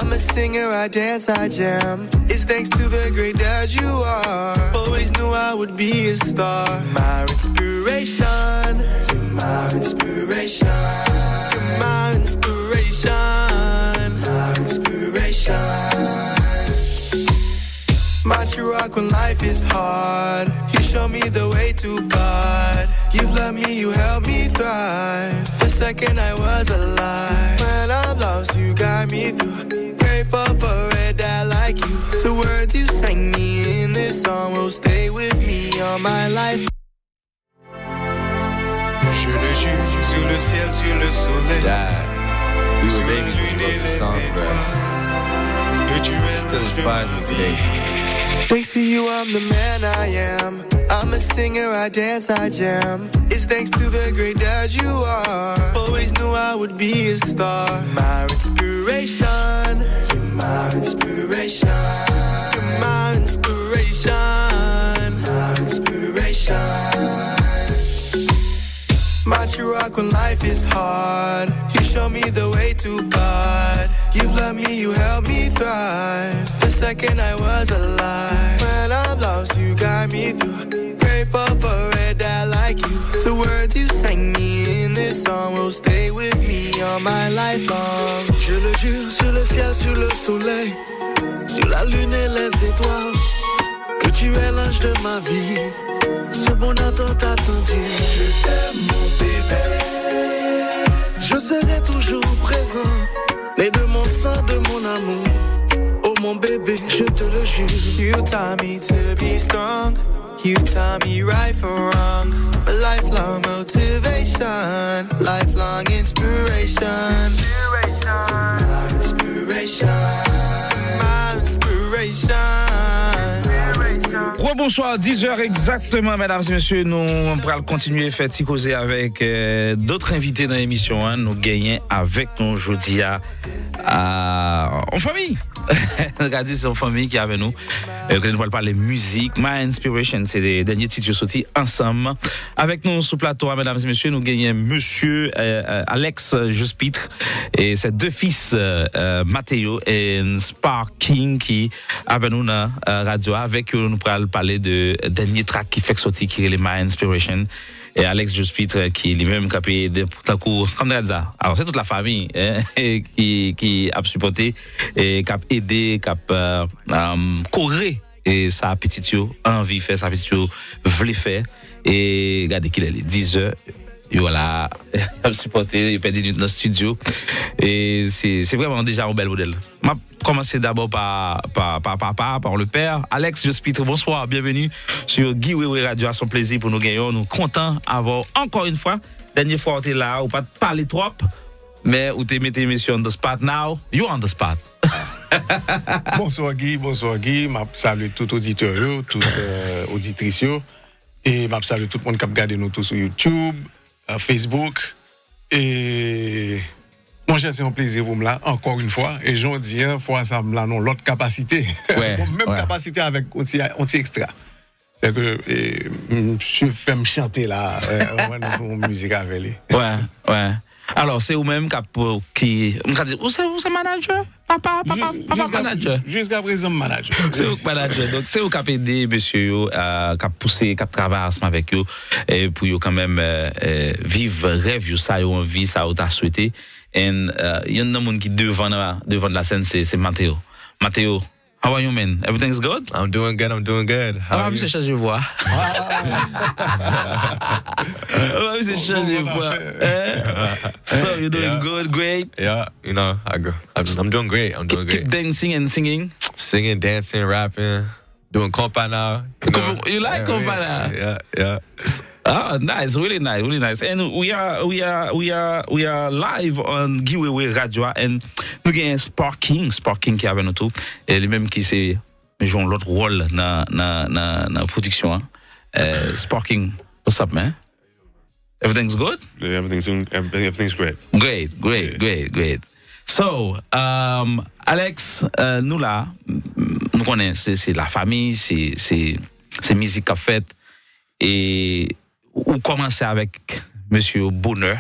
I'm a singer, I dance, I jam. It's thanks to the great dad you are. Always knew I would be a star. My inspiration. You're my inspiration. You're my inspiration. My inspiration. My true rock when life is hard. You show me the way to God. You've loved me, you helped me thrive. The second I was alive. When I'm lost, you guide me through. Grateful for a dad like you. The words you sang me in this song will stay with me all my life. Je le jure, sur le ciel, sur le soleil. Dad, we were babies when you wrote this song for us. It still inspires me today. Thanks to you, I'm the man I am. I'm a singer, I dance, I jam. It's thanks to the great dad you are. Always knew I would be a star. My inspiration. You're my inspiration. You're my inspiration. My inspiration. My true rock when life is hard. You show me the way to God. You've loved me, you helped me thrive. The second I was alive. When I'm lost, you guide me through. Grateful for a dad like you. The words you sang me in this song will stay with me all my life long. Je le jure, sur le ciel, sur le soleil, sur la lune et les étoiles, que tu es l'ange de ma vie. Ce bonheur tant attendu. Je t'aime mon bébé. Je serai toujours présent. Les deux mon sang, de mon amour. Oh mon bébé, je te le jure. You taught me to be strong. You taught me right from wrong. A lifelong motivation. Lifelong inspiration. My inspiration. My inspiration. Rebonsoir, 10h exactement, mesdames et messieurs. Nous allons continuer à faire causer avec d'autres invités dans l'émission. Hein. Nous gagnons avec nous aujourd'hui en famille. Regardez, c'est en famille qui est avec nous. Nous allons parler musique. My Inspiration, c'est les derniers titres sortis ensemble. Avec nous sur le plateau, mesdames et messieurs, nous gagnons monsieur Alex Jospitre et ses deux fils, Mathéo et Sparking, qui avec nous dans la radio. Avec eux, nous allons parler de dernier track qui fait sortir, qui est les My Inspiration. Et Alex Jospitre qui lui-même a payé des cours comme ça. Alors c'est toute la famille qui a supporté et qui a aidé, qui a corrigé et sa petite envie faire, sa petite voulait faire. Et regardez qu'il est 10 heures. Et voilà, il a supporté, il a perdu dans le studio. Et c'est vraiment déjà un bel modèle. Je vais commencer d'abord par le père. Alex Jospitre, bonsoir, bienvenue sur Wewe Radio. C'est un plaisir pour nous gagner. Nous sommes contents d'avoir encore une fois. Dernière fois, tu es là, ou pas parler trop, mais où tu mets l'émission on the spot now. You're on the spot. Bonsoir Guy. Je salue tout auditeur, tout auditrice. Et je salue tout le monde qui a regardé nous tous sur YouTube, Facebook. Et moi, c'est un plaisir pour me là, encore une fois. Et j'en dis une fois, ça me là, non, l'autre capacité. Ouais, même capacité avec anti-extra. C'est que je fais me chanter là, une musique avec lui. Ouais. Alors, c'est vous-même qui on dit, où c'est manager? Papa manager. Jusqu'à présent, manager. C'est vous manager. Donc, c'est vous qui avez aidé, monsieur, qui a poussé, qui a travaillé ensemble avec vous, et pour quand même vivre rêve, ça, une vie, ça, vous a souhaité. Et il y a un monde qui devant la scène, c'est Mathéo. Mathéo, how are you, man? Everything's good? I'm doing good. How are you? Monsieur changer voix. Monsieur changer voix. So you're doing good, great. Yeah, you know, I'm doing great. Keep dancing and singing. Singing, dancing, rapping, doing compa now. You like compa now? Yeah. Ah, nice, really nice. And we are live on Wewe Radio and nous avons Sparking qui est avec nous tout et lui-même qui c'est joue l'autre rôle dans la production. Sparking, what's up, man? Everything's good? Yeah, everything's great. Great. So, Alex, nous là, nous connaissons, c'est la famille, c'est musique qu'a fait et on commence avec monsieur Bonheur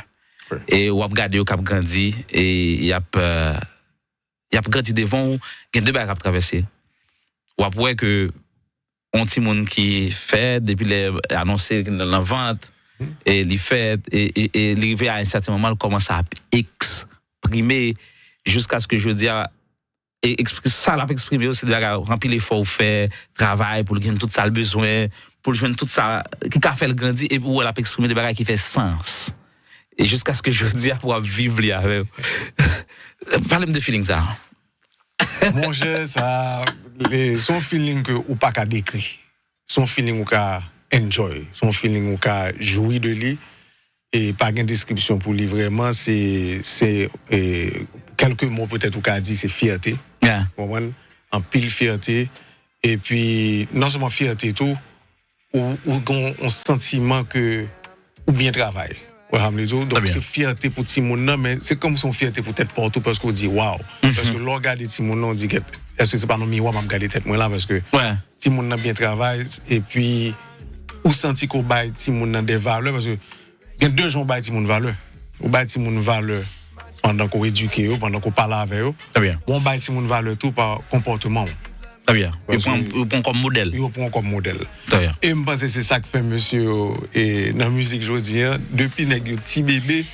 et on a regardé au Cap Grandi et il y a y a grandi devant, il y a deux bagages à traverser. Ou après que on petit monde qui fait depuis les annoncé la vente et les fêtes et arrivé à un certain moment, il commence à exprimer jusqu'à ce que je dis et ça l'a exprimé aussi de remplir l'effort faire travail pour gagner tout ça le besoin pour joindre tout ça qui a fait le grandir et pour elle a exprimé des bagages qui fait sens et jusqu'à ce que je dis pour vivre les avec parlez-moi de feeling ça. Mon cher, ça, son feeling que ou pas qu'à décrire, son feeling ou qu'à enjoy, son feeling ou qu'à jouir de lui, et pas une description pour lui vraiment, c'est quelques mots peut-être ou qu'à dire, c'est fierté, en pile fierté, et puis non seulement fierté tout, ou un sentiment que ou bien travail. Donc c'est fierté pour Timon, mais c'est comme son fierté pour tête partout parce qu'on dit waouh. Parce que l'on regarde Timon, on dit est-ce que c'est pas non miroir m'a regarder tête moi là parce que Timon a bien travaillé et puis ou senti qu'on baille Timon des valeurs parce que il y a deux gens baille Timon valeur. On baille Timon valeur pendant qu'on éduque pendant qu'on parle avec eux. Très bien. On baille Timon valeur tout par comportement. Très bien. Il prend comme modèle. Il prend comme modèle. Très bien. Et je pense que c'est ça que fait monsieur et dans la musique aujourd'hui depuis nèg petit bébé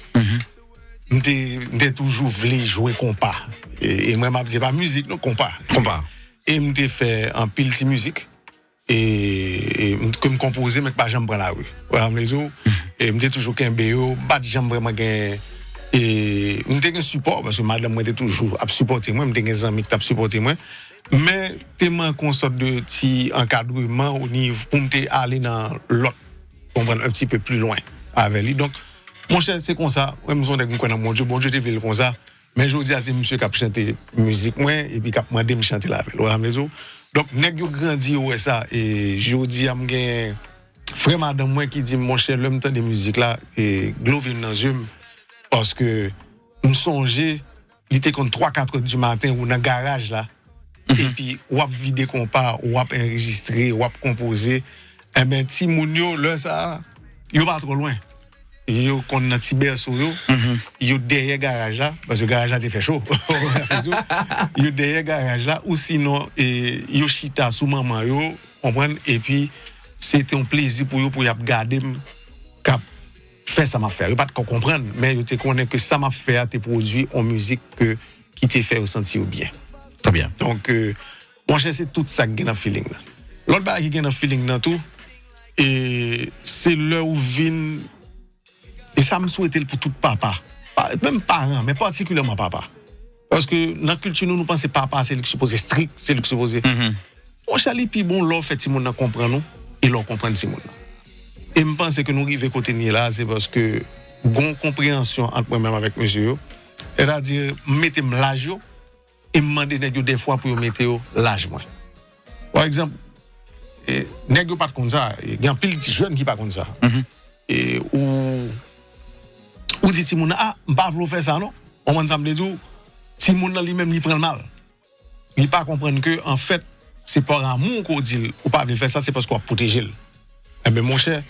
m'était toujours voulu jouer compas et moi m'a dit pas musique non compas. Et m'était fait en pile de musique et comme composer mais pas jamais prendre la rue. Voilà les autres et m'était toujours qu'un BO pas jamais vraiment gain et m'était un support parce que madame moi était toujours à supporter moi m'était des amis qui t'a supporter moi. Mais tellement qu'on sorte de petit encadrement au niveau pour aller dans l'autre, comprendre un petit peu plus loin avec lui. Donc, mon cher, c'est comme ça. Moi, je suis dans mon Dieu, bon Dieu, t'es comme ça. Mais je dis à c'est monsieur qui a chanté musique, moi, et puis qui a demandé de chanter la avec. Donc, nèg yo grandi ouais ça. Et je dis à m'gen frère madame moi qui dit, mon cher, l'homme temps de musique là, et glove dans les yeux, parce que me songer, il était comme 3-4 du matin ou dans le garage là. Et puis, ou ap vide compas, ou ap enregistrer, ou ap composer. Eh ben, ti moun yo, là, ça, yo pas trop loin. Yo, kon nan ti berceau yo, yo derrière garage là, parce que garage là, te fait chaud. Yo derrière garage là, ou sinon, yo chita sous maman yo, comprendre, et puis, c'était un plaisir pour yo, pour y ap garder, cap, faire ça m'a fait. Yo pas de comprendre, mais yo te connaît que ça m'a fait, te produit en musique qui te fait ressentir bien. Très bien. Donc, mon cher, c'est tout ça qui est dans le feeling. L'autre bagage qui est dans le feeling, dans tout, et c'est l'heure où vient. Et ça me souhaite pour tout papa. Même parents, mais particulièrement papa. Parce que dans la culture, nous pensons que papa, c'est le qui suppose strict, c'est le qui suppose. Mon cher, puis bon, l'on fait Timon comprendre nous, et l'on comprend Timon. Et je pense que nous arrivons à côté là, c'est parce que, bon compréhension entre moi-même avec monsieur, c'est-à-dire, mettez-moi l'âge. Et me demander des fois pour mettre l'âge moins. Par exemple, nèg yo pas comme ça, il y a un pile de jeunes qui pas comme ça. Et ou dit Timon m'pa vle faire ça non. On m'a semblé dire Timon lui-même il prend mal. Il pas comprendre que en fait c'est par amour qu'on dit ou pas veut faire ça c'est parce qu'on protéger. Mais mon cher,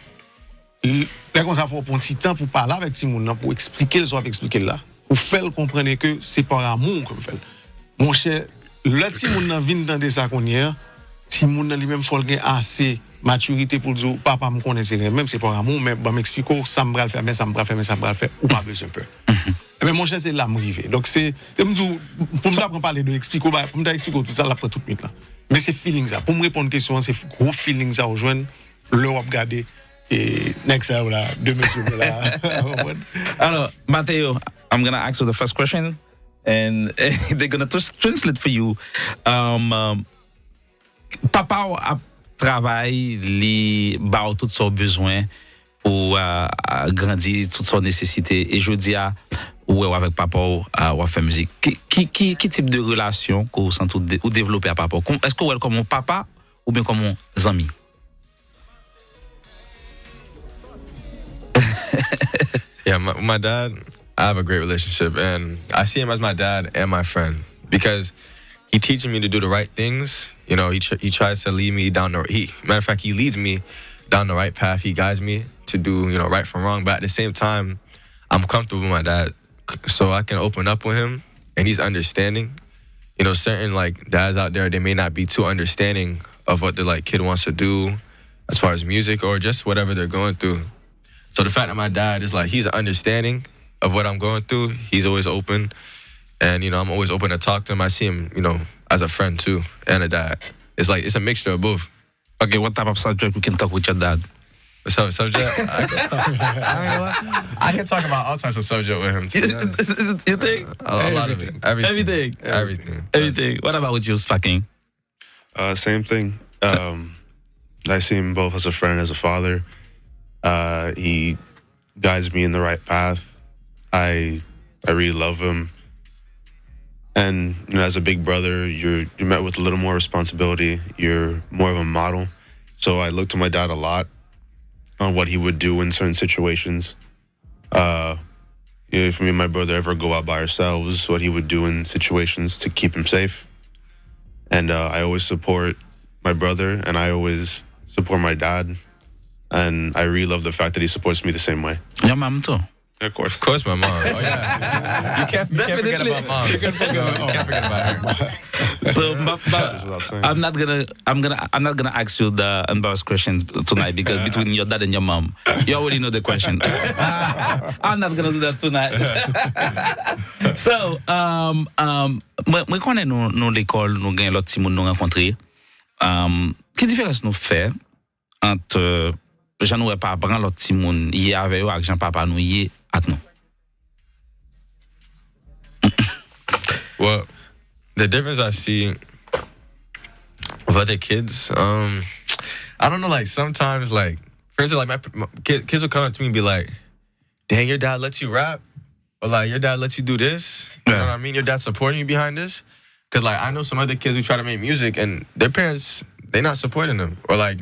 là comme ça faut prendre un petit temps pour parler avec Timon pour expliquer le soit expliquer là, pour faire comprendre que c'est par amour qu'on fait. Mon cher, le petit moun nan vinn dans ça qu'on y a, petit moun nan lui-même faut gagner assez maturité pour dire papa me connaît c'est même c'est pas amour mais m'expliquer ça me va le faire mais ça me va faire mais ça me va le faire ou pas besoin un peu. Mais mon cher c'est là m'arriver. Donc c'est pour me d'apprendre parler de expliquer pour me expliquer tout ça là après tout de suite là. Mais c'est feeling ça. Pour me répondre question c'est gros feeling ça rejoindre le regarder et next là deux monsieur là. Alors Mathéo, I'm going to ask you the first question. And they're going to translate for you. Papa a travaillé, li ba tout son besoin pour grandir, toutes son nécessités. Et je dis à ou avec papa ou faire musique. Qui type de relation que vous sentez ou développer à papa? Est-ce que vous êtes comme mon papa ou bien comme mon ami? Yeah, my dad, I have a great relationship, and I see him as my dad and my friend because he teaches me to do the right things. You know, he tries to lead me down matter of fact, he leads me down the right path. He guides me to do, you know, right from wrong. But at the same time, I'm comfortable with my dad, so I can open up with him, and he's understanding. you know, certain like dads out there, they may not be too understanding of what their like kid wants to do as far as music or just whatever they're going through. So the fact that my dad is like, he's understanding of what I'm going through, he's always open. And, you know, I'm always open to talk to him. I see him, you know, as a friend too, and a dad. It's like, it's a mixture of both. Okay, what type of subject we can talk with your dad? What's up, subject? I can talk about all types of subject with him too. You think? A lot of it. Everything. What about with you, Sparking? Same thing. I see him both as a friend, as a father. He guides me in the right path. I really love him. And you know, as a big brother, you're met with a little more responsibility. You're more of a model. So I look to my dad a lot on what he would do in certain situations. If me and my brother ever go out by ourselves, what he would do in situations to keep him safe. And I always support my brother, and I always support my dad. And I really love the fact that he supports me the same way. Your mom too. Of course. Of course, my mom. Oh yeah. You can't forget about mom. You can't forget about her. So, That's what I'm saying. I'm not gonna ask you the embarrassed questions tonight because between your dad and your mom, you already know the question. I'm not gonna do that tonight. So, moi connais nous l'école, nous gagne l'autre Simon nous rencontrer. Quelle différence nous fait entre Jean nous pas prendre l'autre Simon hier avec eux avec Jean papa nous hier avec nous? Well, the difference I see with other kids, I don't know, like sometimes, like, for instance, like my kids will come up to me and be like, dang, your dad lets you rap? Or like, your dad lets you do this? You know what I mean? Your dad's supporting you behind this? Because like, I know some other kids who try to make music and their parents, they're not supporting them. Or like,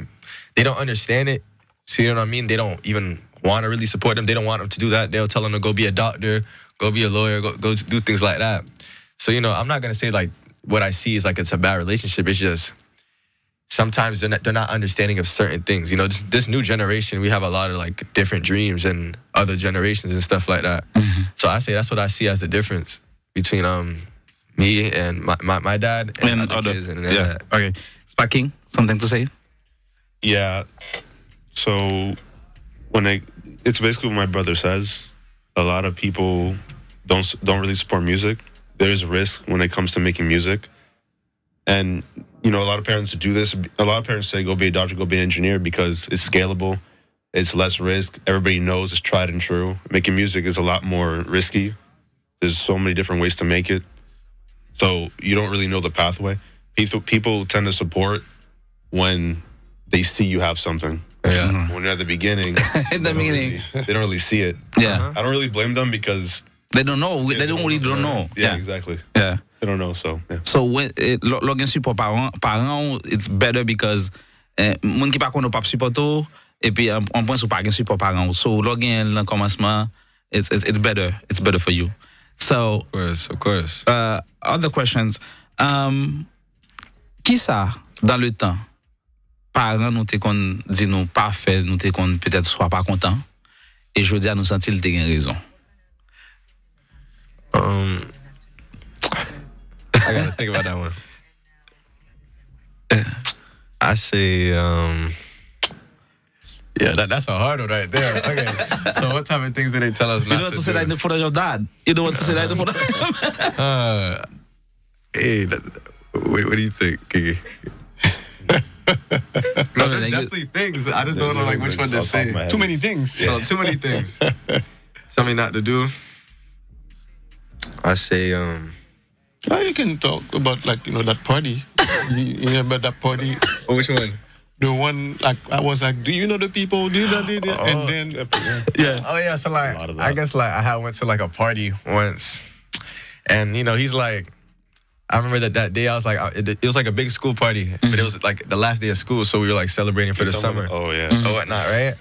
they don't understand it. So you know what I mean? They don't even want to really support them. They don't want them to do that. They'll tell them to go be a doctor, go be a lawyer, go do things like that. So, you know, I'm not going to say, like, what I see is, like, it's a bad relationship. It's just sometimes they're not understanding of certain things. You know, this new generation, we have a lot of, like, different dreams and other generations and stuff like that. Mm-hmm. So I say that's what I see as the difference between me and my dad and other kids. And yeah. Okay. Sparking, something to say? Yeah. So it's basically what my brother says. A lot of people don't really support music. There's a risk when it comes to making music. And, you know, a lot of parents do this. A lot of parents say, go be a doctor, go be an engineer because it's scalable. It's less risk. Everybody knows it's tried and true. Making music is a lot more risky. There's so many different ways to make it. So you don't really know the pathway. People tend to support when they see you have something. Yeah. When you're at the beginning, they don't really see it. Yeah. I don't really blame them because they don't know. They don't really know. Yeah, exactly. Yeah. They don't know, so yeah. So when login support parents, it's better because moun ki pa kono pa support ou et puis en point sur pas gen support parents. So login le commencement, it's better. It's better for you. So of course. Other questions. Qui ça dans le temps? Parents nous te kon dit nous pas fait, nous te kon peut-être soit pas content et je dis à nous sentir te gen raison. I gotta think about that one. I say, yeah, that's a hard one right there. Okay, so what type of things do they tell us not to do? You don't want to say that in front of your dad. You don't want to say that in front of hey, what do you think, Kiki? No, there's definitely things. I just don't know like which one to say. Too many things. So, too many things. Tell me not to do. I say, you can talk about, like, you know, that party. you know about that party? Oh, which one? The one, like, I was like, do you know the people? Do you know the and then, yeah. Oh, yeah, so, like, I guess, like, I went to, like, a party once. And, you know, he's like, I remember that day I was like, it was like a big school party, but it was like the last day of school, so we were like celebrating for the summer. Oh, yeah. Or whatnot, right?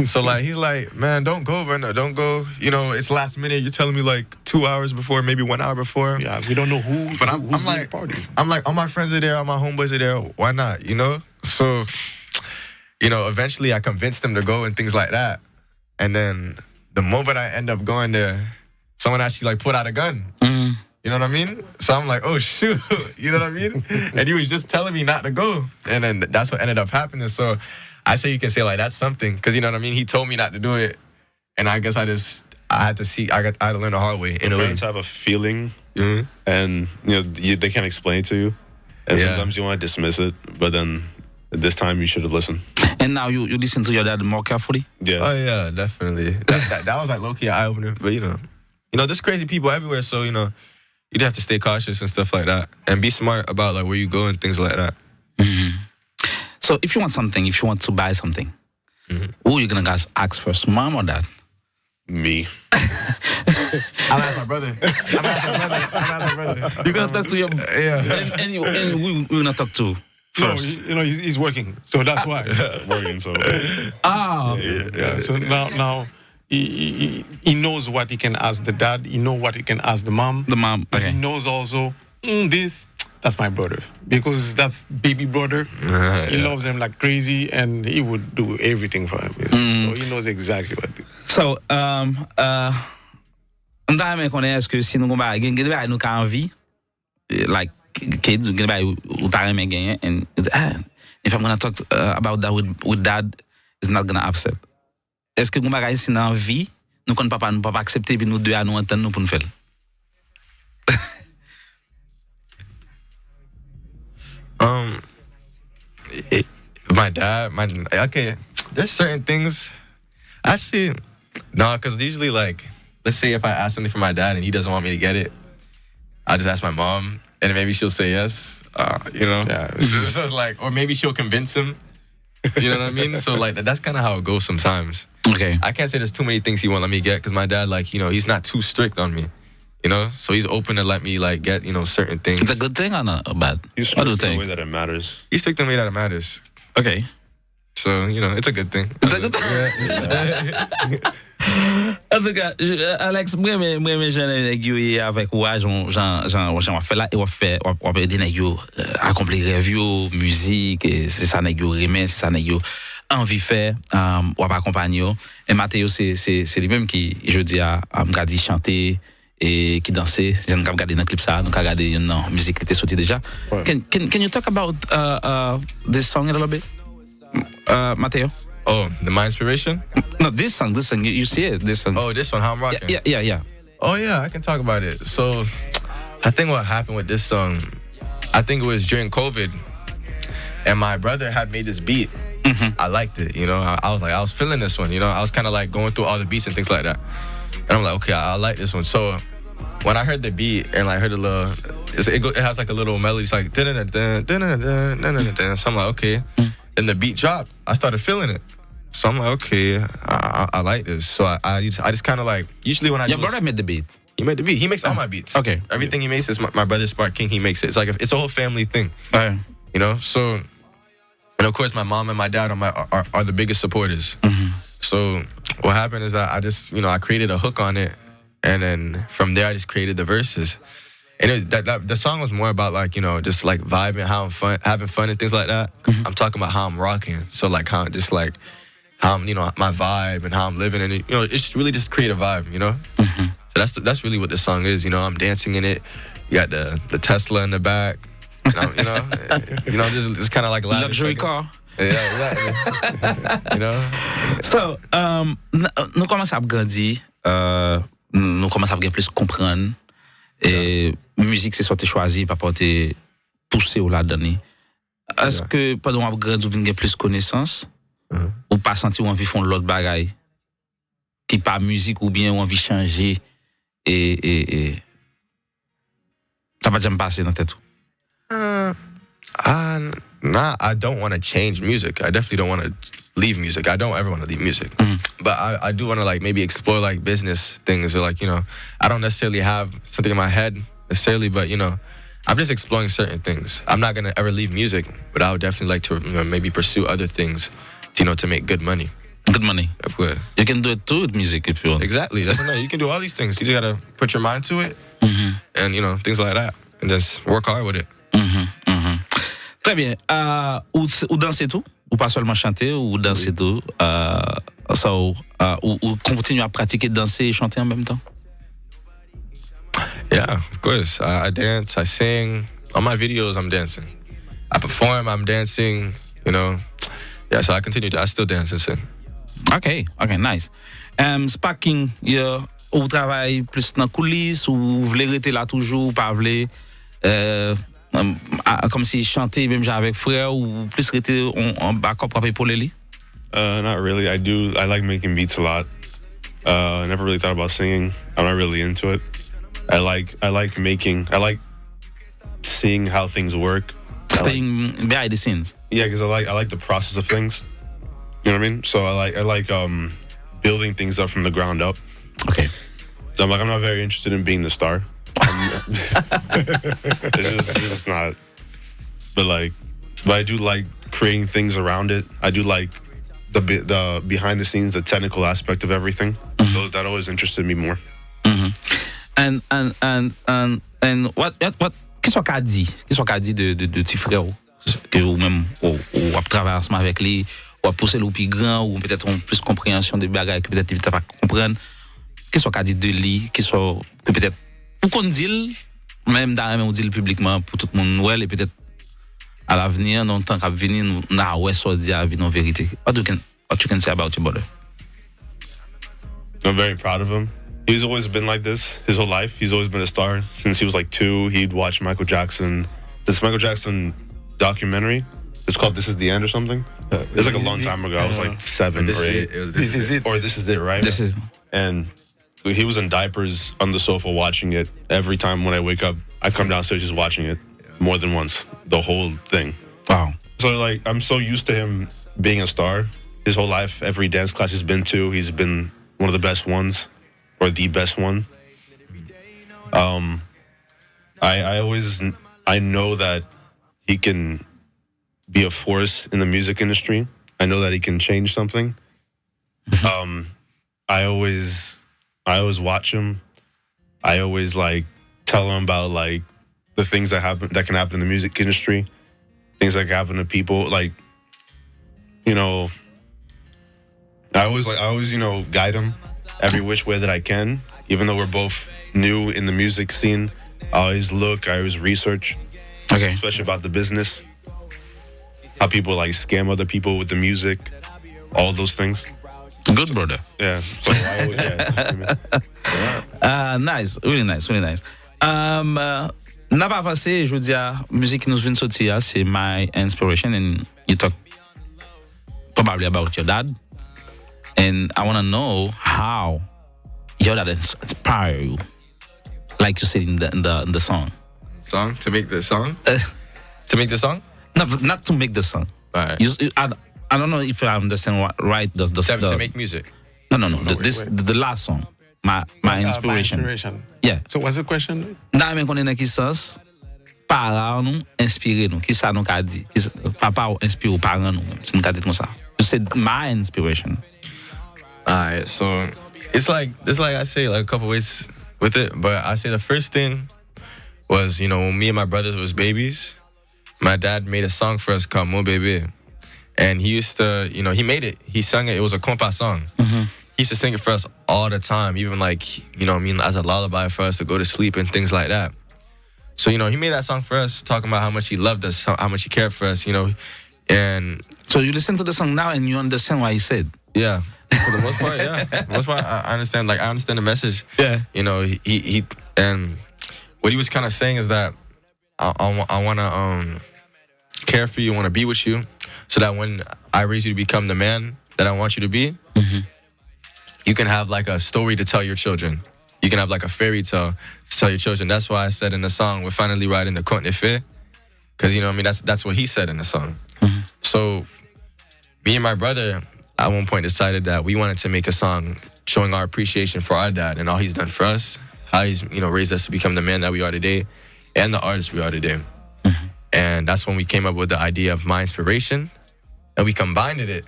So like, he's like, man, don't go, Brenda, don't go. You know, it's last minute. You're telling me like 2 hours before, maybe 1 hour before. Yeah, we don't know who. But who's I'm like, the party. I'm like, all my friends are there, all my homeboys are there. Why not? You know? So, you know, eventually I convinced them to go and things like that. And then the moment I end up going there, someone actually like put out a gun. You You know what I mean? So I'm like, oh shoot, you know what I mean? And he was just telling me not to go, and then that's what ended up happening. So I say you can say like that's something, because you know what I mean. He told me not to do it, and I guess I had to learn the hard way. In a way, parents have a feeling, and they can't explain it to you, and sometimes you want to dismiss it, but then this time you should have listened. And now you listen to your dad more carefully? Yes. Oh yeah, definitely. That was like low key eye opener, but you know, there's crazy people everywhere, so you'd have to stay cautious and stuff like that, and be smart about like where you go and things like that. Mm-hmm. So if you want to buy something, who are you gonna ask first, mom or dad? Me. I'll ask my brother. You're gonna talk to your and we're gonna talk to first. No, he's working, so that's why. Working, so. Yeah. So now he knows what he can ask the dad. He knows what he can ask the mom. But he knows also that's my brother, because that's baby brother. He loves him like crazy, and he would do everything for him. So he knows exactly what to do. So, on t'a même connaît est-ce que si nous combat nous ka envie like kids ou t'a même gagner, and if I'm gonna talk about that with dad, is not gonna accept. Est-ce que combat si dans vie nous connait papa accepter puis nous deux à nous entendre nous pour nous faire? My dad, okay, there's certain things. Actually, no, because usually, like, let's say if I ask something from my dad and he doesn't want me to get it, I'll just ask my mom, and maybe she'll say yes, Yeah. So it's like, or maybe she'll convince him, you know what I mean? So, like, that's kind of how it goes sometimes. Okay. I can't say there's too many things he won't let me get, because my dad, like, he's not too strict on me. So he's open to let me like get certain things. It's a good thing or not bad? He's strict in the way that it matters. He's strict in the way that it matters. Okay. So it's a good thing. It's a good thing. En tout cas, Alex, moi j'aime négocier avec moi, j'en fait là et on peut aider négocier accomplir review, musique, et c'est ça négocier mais c'est ça négocier envie faire on va accompagner. Et Mathéo c'est lui même qui je dis à me dit chanter et qui dansait. J'ai regardé dans le clip ça, donc regarder une musique qui était sortie déjà. Can you talk about this song a little bit, Mathéo? Oh, my inspiration? No, this song. You see it? This song. Oh, this one, How I'm Rocking? Yeah. Oh yeah, I can talk about it. So, I think what happened with this song, I think it was during COVID, and my brother had made this beat. I liked it, I was feeling this one, I was kind of like going through all the beats and things like that. And I'm like, okay, I like this one. So when I heard the beat and I heard the little, it has like a little melody. It's like, so I'm like, okay. And the beat dropped. I started feeling it. So I'm like, okay, I like this. So I just kind of like, usually when I Your brother made the beat. He made the beat. He makes all my beats. Okay. Everything he makes is my brother Spark King. He makes it. It's like it's a whole family thing. Right. So, and of course my mom and my dad are the biggest supporters. So what happened is I just, I created a hook on it, and then from there I just created the verses. And the song was more about like, just like vibing, having fun and things like that. I'm talking about how I'm rocking. So like how just like how I'm, my vibe and how I'm living, and it's really just create a vibe, So that's really what the song is. I'm dancing in it. You got the Tesla in the back. Just kind of like luxury car. Yeah, exactly. So, nous commençons à grandir, nous commençons à bien plus comprendre. Et musique, c'est soit choisi, pas porter pousser ou la donner. Est-ce que pendant qu'on grandit, vous avez plus de connaissances, ou pas sentir ou envie de faire l'autre bagaille, qui pas musique ou bien ou envie de changer, et ça va jamais passer dans ta tête? Nah, I don't want to change music. I definitely don't want to leave music. I don't ever want to leave music. But I do want to like maybe explore like business things, or like, I don't necessarily have something in my head necessarily, but I'm just exploring certain things. I'm not going to ever leave music, but I would definitely like to maybe pursue other things, to make good money. Good money. Of course. You can do it too with music if you want. Exactly. That's what you can do all these things. You just got to put your mind to it, and things like that, and just work hard with it. Très bien. Ou danser tout? Ou pas seulement chanter, ou danser tout? Ou continuer à pratiquer danser et chanter en même temps? Yeah, of course. I dance, I sing. On my videos, I'm dancing. I perform, I'm dancing, you know. Yeah, so I still dance and sing. OK, nice. Sparking, ou travail plus dans coulisses ou vous voulez rester là toujours, pas voulez comme si chanter même avec frère ou plus rester en backup pour épauler lui? Not really. I like making beats a lot. I never really thought about singing. I'm not really into it. I like seeing how things work. Staying behind the scenes. Yeah, because I like the process of things. You know what I mean? So I like building things up from the ground up. Okay. So I'm not very interested in being the star. It's just not. But I do like creating things around it. I do like the behind the scenes, the technical aspect of everything. Mm-hmm. That always interested me more. Mm-hmm. And what qu'est-ce qu'a dit de petit frère que ou même ou a travailler ensemble avec lui ou a pousser le plus grand ou peut-être on plus compréhension des bagages que peut-être il t'a pas comprendre qu'est-ce qu'a dit de lui que peut-être pour qu'on dit même dans on dit publiquement pour tout le monde ouais et peut-être à l'avenir dans le temps qu'à venir nous na ouais so dire avec nos vérités what you can say about your brother? I'm very proud of him. He's always been like this his whole life. He's always been a star since he was like 2. He'd watch Michael Jackson. This Michael Jackson documentary. It's called "This Is the End" or something. It was like a long time ago. I was like 7 or 8. This is it. Or "This Is It," right? This is. And he was in diapers on the sofa watching it. Every time when I wake up, I come downstairs, he's watching it more than once. The whole thing. Wow. So I'm so used to him being a star. His whole life, every dance class he's been to, he's been one of the best ones. Or the best one. I know that he can be a force in the music industry. I know that he can change something. I always watch him. I always tell him about the things that can happen in the music industry, things that can happen to people. I always guide him every which way that I can, even though we're both new in the music scene. I always research, okay, especially about the business, how people scam other people with the music, all those things. Good brother. Yeah. So nice, really nice. N'a pas passé, je veux dire, musique qui nous vient de sortir, c'est my inspiration, and you talk probably about your dad. And I want to know how your dad inspired you, like you said in the song. Song to make the song. To make the song? No, not to make the song. Right. I don't know if I understand right. To make music. No. The last song. My inspiration. My inspiration. Yeah. So what's the question? Dans men konnen qui sens parents nous inspirer nous. Qui ça nous a dit? Papa ou inspire parents nous. C'est nous a dit comme ça. You said my inspiration. Alright, so it's like I say a couple ways with it, but I say the first thing was, when me and my brothers was babies, my dad made a song for us called Mon Bébé. And he used to, he made it. He sang it. It was a compas song. Mm-hmm. He used to sing it for us all the time, even as a lullaby for us to go to sleep and things like that. So, he made that song for us, talking about how much he loved us, how much he cared for us, and... So you listen to the song now and you understand what he said? Yeah. For the most part, yeah. For the most part, I understand. I understand the message. Yeah. He and what he was kind of saying is that I want to care for you, want to be with you, so that when I raise you to become the man that I want you to be, mm-hmm, you can have a story to tell your children. You can have a fairy tale to tell your children. That's why I said in the song, we're finally riding the Conte de Fée, because that's what he said in the song. Mm-hmm. So me and my brother at one point decided that we wanted to make a song showing our appreciation for our dad and all he's done for us, how he's raised us to become the man that we are today and the artist we are today. Mm-hmm. And that's when we came up with the idea of my inspiration, and we combined it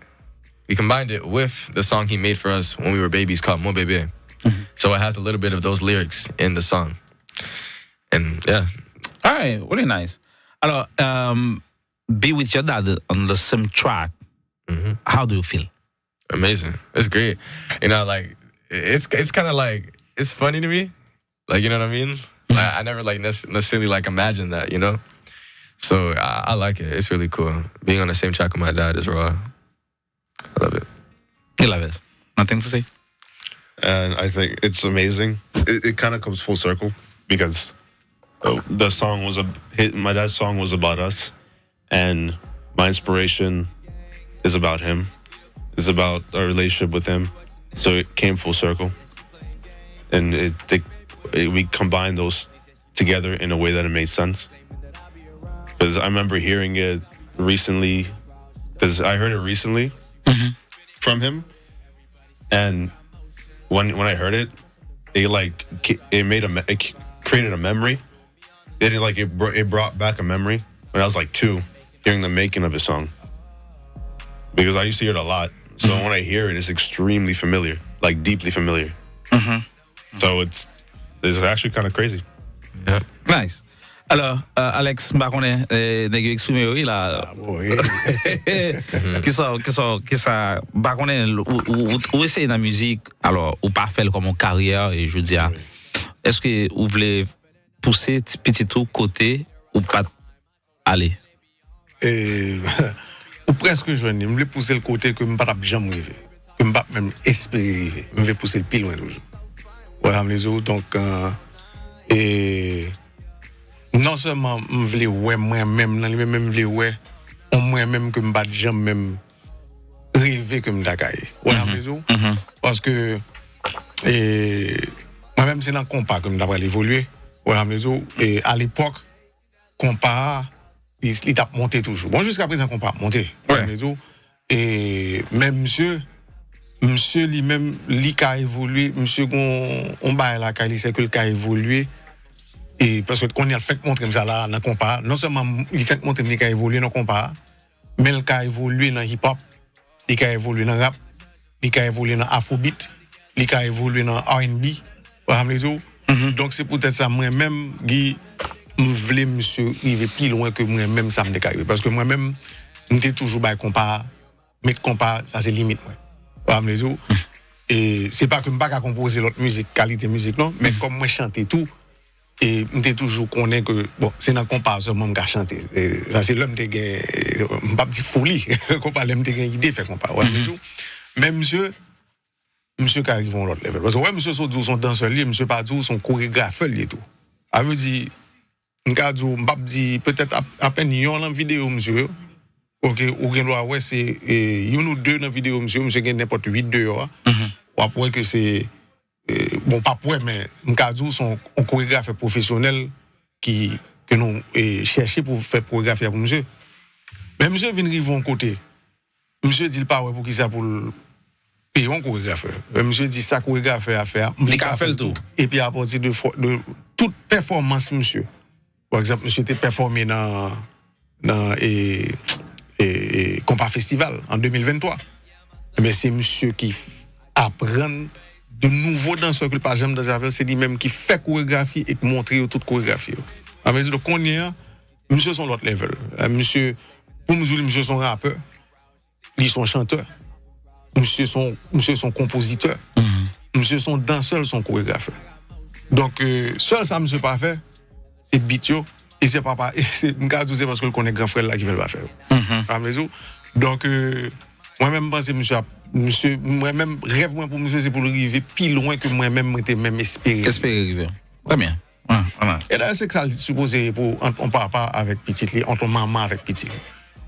with the song he made for us when we were babies called Mon Bébé. Mm-hmm. So it has a little bit of those lyrics in the song. And yeah. All right, really nice. Alors, be with your dad on the same track. Mm-hmm. How do you feel? Amazing. It's great. It's kind of it's funny to me. You know what I mean? I never like necessarily like imagined that, you know. So I like it. It's really cool. Being on the same track with my dad is raw. I love it. I love it. Nothing to say. And I think it's amazing. It kind of comes full circle because the song was my dad's song was about us, and my inspiration is about him. It's about our relationship with him. So it came full circle, and we combined those together in a way that it made sense. Because I remember hearing it recently, because I heard it recently from him, and when I heard it, it created a memory. It brought back a memory when I was like 2, hearing the making of his song. Because I used to hear it a lot, so when I hear it, it's extremely familiar, like deeply familiar. So it's actually kind of crazy. Yeah. Nice. Alors, Alex, je connais, nèg exprimé oui là. Qui ça, bah connais ou essayer dans la musique, alors ou pas faire comme une carrière et je dis est-ce que vous voulez pousser petit tout côté ou pas aller? Ou presque je ne voulais pousser le côté que je ne peux pas jamais rêver, que je ne peux pas même espérer rêver, je vais pousser le plus loin toujours. Voilà les autres, donc et non seulement je voulais moi-même, dans lui-même je voulais moi-même que je ne peux pas jamais même rêver que je m'dakaye. Voilà les autres, parce que moi-même c'est dans le compas que je dois évoluer. Voilà les autres, et à l'époque compas il t'a monté toujours. Bon, jusqu'à présent, qu'on pas monté. Ouais. Et même monsieur lui-même, lui qui a évolué, monsieur, on va la qualité, c'est que le cas a évolué. Et parce qu'on a fait montrer ça là, dans compas. Non seulement il fait montrer qu'il a évolué dans compas, mais il a évolué dans hip-hop, il a évolué dans rap, il a évolué dans afrobeat, il a évolué dans R&B. Donc c'est peut-être ça, moi-même, qui je voulais monsieur arriver plus loin que moi-même ça me décarrive parce que moi-même j'étais toujours by compas mettre compas ça c'est limite moi et c'est pas que je pas qu'à composer l'autre musique qualité musique non mais comme moi chanter tout et j'étais toujours connaît que bon c'est dans compas seulement me chanter ça c'est l'homme de gain pas dit folie compas l'homme de gain idée fait compas mais monsieur qui arrive à l'autre level parce que ouais monsieur son danseur lié monsieur pas tout son chorégrapheur lié tout ça veut dire peut-être à peine yon dans vidéo monsieur OK ou gen doit ouais c'est yon ou deux dans vidéo monsieur gen n'importe 8 dehors ou après que c'est bon pas pour mais m'kadou son chorégraphe professionnel que nous chercher pour faire chorégraphie pour monsieur mais monsieur vient rive en côté monsieur dit pas ouais pour qui ça pour payer un chorégrapheur monsieur dit ça chorégraphe à faire il tout et puis à partir de toute performance monsieur. Par exemple, monsieur était performé dans Compas Festival en 2023. Mais c'est monsieur qui apprend de nouveaux danseurs que le pas jamais dans la c'est lui-même qui fait chorégraphie et qui montre toute chorégraphie. À mesure de connaître, monsieur sont l'autre level. Monsieur, pour nous dire, monsieur sont rappeurs, ils sont chanteurs, monsieur sont compositeurs, monsieur sont danseurs, sont chorégrapheurs. Donc, seul ça, monsieur pas fait. C'est bitio et c'est papa et c'est c'est parce que le connaît grand frère là qui veut le faire. Donc moi-même pense monsieur moi-même rêve moi pour monsieur c'est pour arriver plus loin que moi-même m'était même espérer arriver. Très bien. Voilà. Et là c'est que ça supposé pour on papa avec petite entre maman avec petite.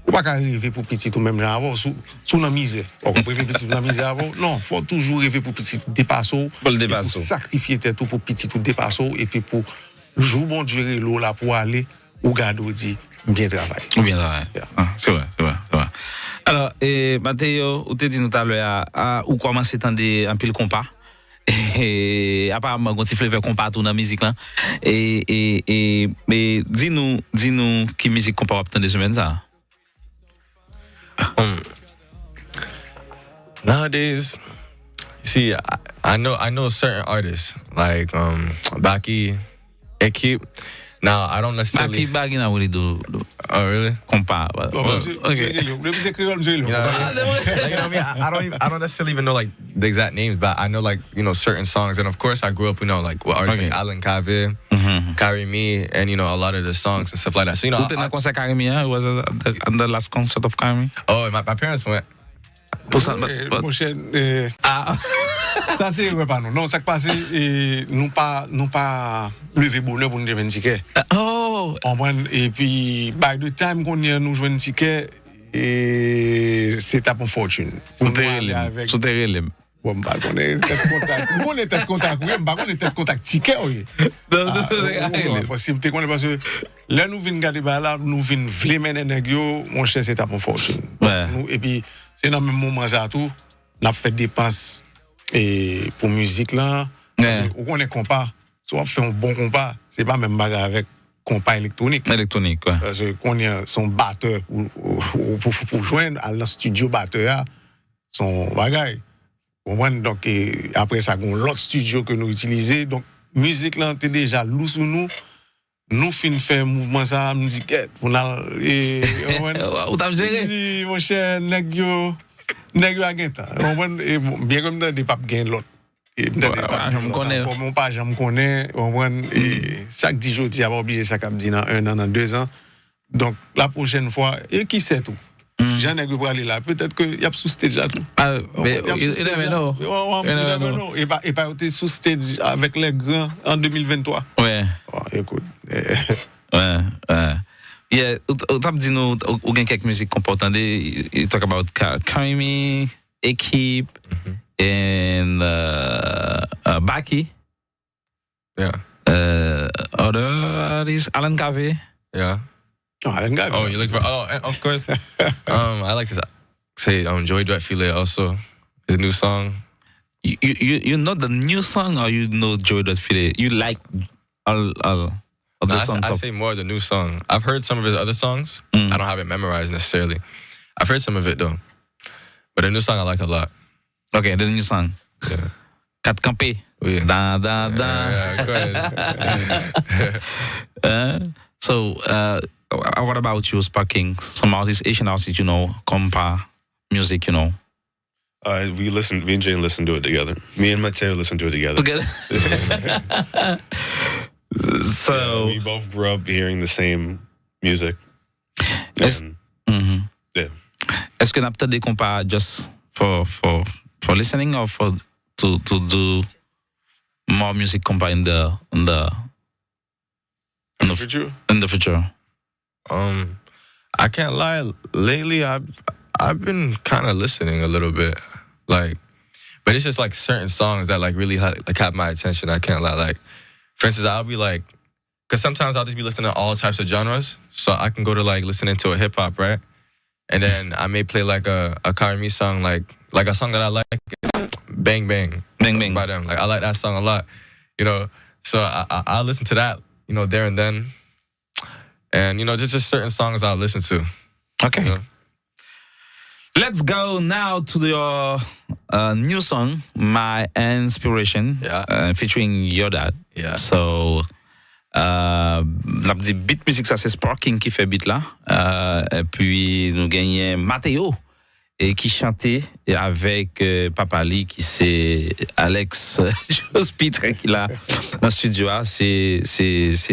Ou pas arriver pour petit ou même là avant sous la misère. On préfère petit dans la misère avant. Non, faut toujours rêver pour petit dépasser. Pour le dépasser. Sacrifier tout pour petit tout dépasser et puis pour jour bon Dieu l'eau là pour aller ou garder dit bien travail. Yeah. C'est vrai. Alors Mathéo, ou te dit tout à l'heure ou commencer tendre un pile compas et apparemment quand il fait faire compas tout dans musique là et mais dis-nous qui musique compas obtendre des semaines ça. Nowadays, see, I know certain artists like Baki, Ekip. Now, I don't Ma necessarily. pi bag ina wè li do Oh, really? kompa. Okay. Depuis créole, monsieur You know, like, you know what I mean? I don't necessarily even know like the exact names, but I know like certain songs, and of course I grew up, like with artists like Alan Kave, Carry Me, and a lot of the songs and stuff like that. So Who na concert Karimi, it was the last concert of Karimi. oh, my parents went. Mon cher, ça c'est ouais pas non, ça qui passe nous pas lever bonheur pour nous devenir ticket. Oh, Et puis by the time qu'on y a nous jouer un ticket et c'est à bon fortune. Souterrain. Bon, bah, on est tête contact. On est tête contact. Oui, bah, on est tête contact ticket, oui. Faut simter qu'on est parce que là, nous venons garder là, nous venons vlemen énergie, mon cher, c'est à bon fortune. Et puis, c'est dans le même moment, ça tout, on a fait dépenses et pour musique là. On est compas, soit fait un bon compas, c'est pas même bagarre avec compas électronique. Électronique, ouais. Parce qu'on est son batteur pour joindre à la studio batteur, son bagage. Donc, après ça, on a l'autre studio que nous utilisons. Donc, musique là, t'es déjà lourd sur nous. Nous faire mouvement ça, nous dit on a Ou t'as géré? dit mon cher nèg yo a gagné temps. Bien comme dans des papes gain l'autre. Je connais. Mon page je me connais, et chaque 10 jours tu as obligé ça cap dit dans 1 an, dans 2 ans. Donc la prochaine fois et qui sait tout. J'en ai pour aller là, peut-être que y a sous stage là tout. Mais il never know. Et pas été sous stage avec les grands en 2023. Ouais. Écoute. Yeah, t'as dit nous ou gain quelques musiques qu'on peut entendre. You talk about Karimi, Ekip, and Baki. Yeah. Other artists, Alan Kave. Yeah. Oh, you look for? Oh, and of course. I like to say Joy Duet Filet also, his new song. You know the new song or you know Joy Duet Filet? You like all of the songs? I say more of the new song. I've heard some of his other songs. I don't have it memorized necessarily. I've heard some of it though. But the new song I like a lot. Okay, the new song. Yeah. Kat Campé. Yeah. Da da da. Yeah, So, what about you, Sparking? Some artists, Asian artists, compa music, me and Jane listen to it together. Me and Mathéo listen to it together. So yeah, we both grew up hearing the same music. And, yeah. Est-ce que n'as des compas just for listening or to do more music compa in the future? In the future. I can't lie. Lately, I've been kind of listening a little bit, but it's just like certain songs that like really have my attention. I can't lie. Like, for instance, I'll be like, because sometimes I'll just be listening to all types of genres. So I can go to like listening to a hip hop, right? And then I may play like a Karimi song, like a song that I like, Bang Bang, Bang Bang by them. Like I like that song a lot, So I'll listen to that, there and then. And, just certain songs I'll listen to. Okay. Let's go now to your new song, My Inspiration, featuring your dad. Yeah. So, la beat music, ça c'est Sparking qui fait beat là. Et puis, nous gagnons Mathéo et qui chantait avec Papa Lee, qui c'est Alex Jospitre qui l'a dans le studio. C'est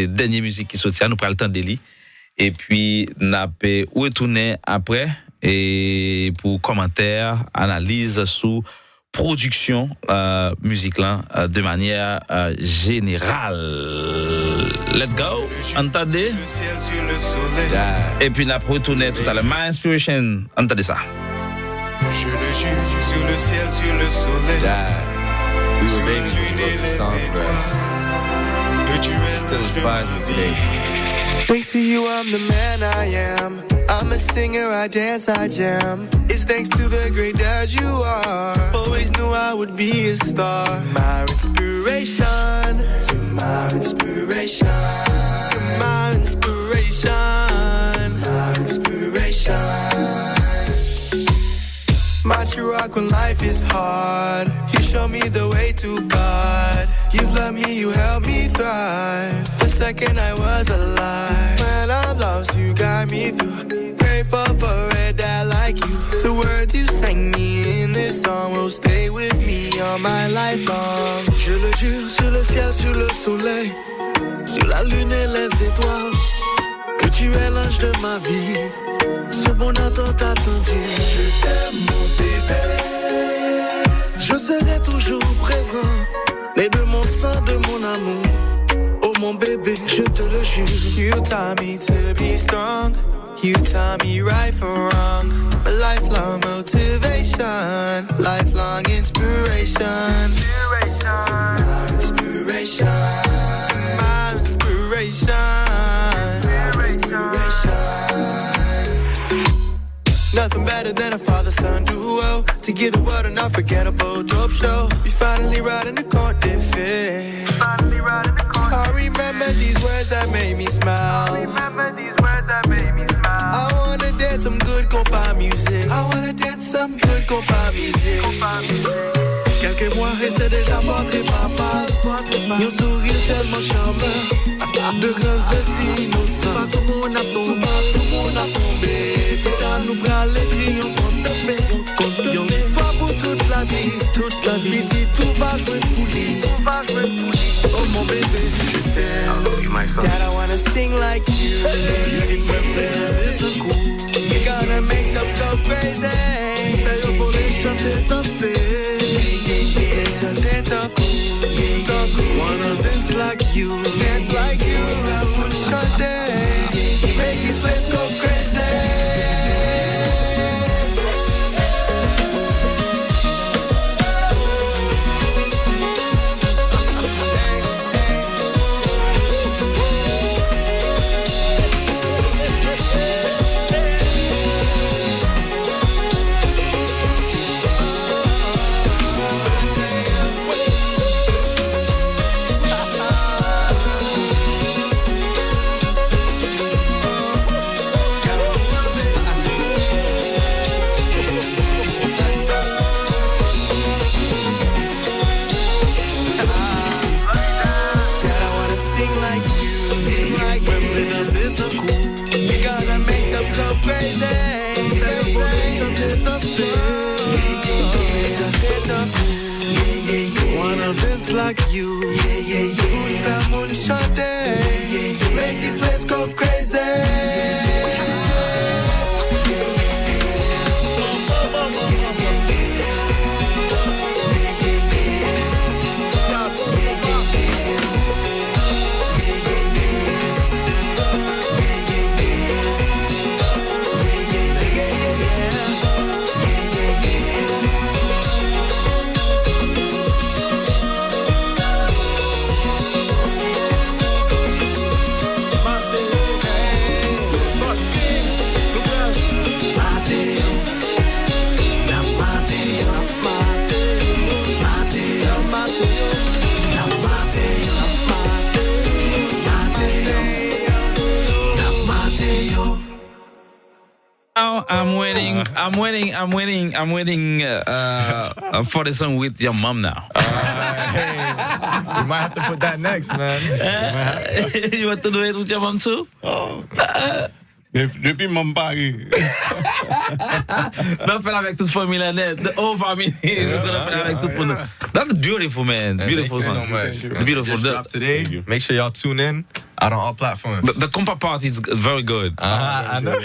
dernière musique qui sortit, nous prenons le temps de lui. Et puis, nous allons retourner après et pour commentaires, analyse sous production musique là de manière générale. Let's go. Entendez? Et puis, nous allons retourner tout à l'heure. My Inspiration, entendez ça. Je le juge sous le ciel, sur le soleil. Dad, we were babies when you wrote this song for us. It still inspires me today. Thanks to you, I'm the man I am. I'm a singer, I dance, I jam. It's thanks to the great dad you are. Always knew I would be a star. My inspiration. You're my inspiration. You're my inspiration. My inspiration. My true rock when life is hard. You show me the way to God. You've loved me, you helped me thrive. The second I was alive. When I'm lost, you guide me through. Grateful for a dad like you. The words you sang me in this song will stay with me all my life long. Je le jure sur le ciel, sur le soleil, sur la lune et les étoiles, que tu es l'ange de ma vie. Ce bonheur tant attendu. Je t'aime mon bébé. Je serai toujours présent. Les deux mon sang, de mon amour. Oh mon bébé, je te le jure. You taught me to be strong. You taught me right from wrong. My lifelong motivation. Lifelong inspiration. My inspiration. My inspiration. Nothing better than a father-son duo. To give the world an unforgettable dope show. We finally riding the court, did fit. I remember these words that made me smile. I wanna dance some good compas music. I wanna dance some good compas music. Quelques mois et c'est déjà montré papa. Yon sourire tellement charmeur. De grands yeux si innocents. Pas tout le monde a tombé, tout le monde a tombé. Putain, nous bras les crayons contre le fait. Yon histoire pour toute la vie, toute la vie. Il dit tout va jouer pour lui, tout va jouer pour lui. Oh mon bébé, je t'aime. Dad, I wanna sing like you. You're gonna make them go crazy. Fais-le pour les chanter, danser. Les chanter tant cool. Wanna dance like you. Dance like you. Chanter. Make this place go crazy. Like you, faire mon chanter, make this place go crazy. I'm waiting for the song with your mom now. Hey, we might have to put that next, man. You want to do it with your mom too? Oh. Depuis mon pari. Non, faire avec toute famille, the whole family. We're gonna faire avec tout le monde. That's beautiful, man. Beautiful Thank you song. so much. Beautiful. Just dropped today. Make sure y'all tune in. Out on all platforms. The compa part is very good. I know.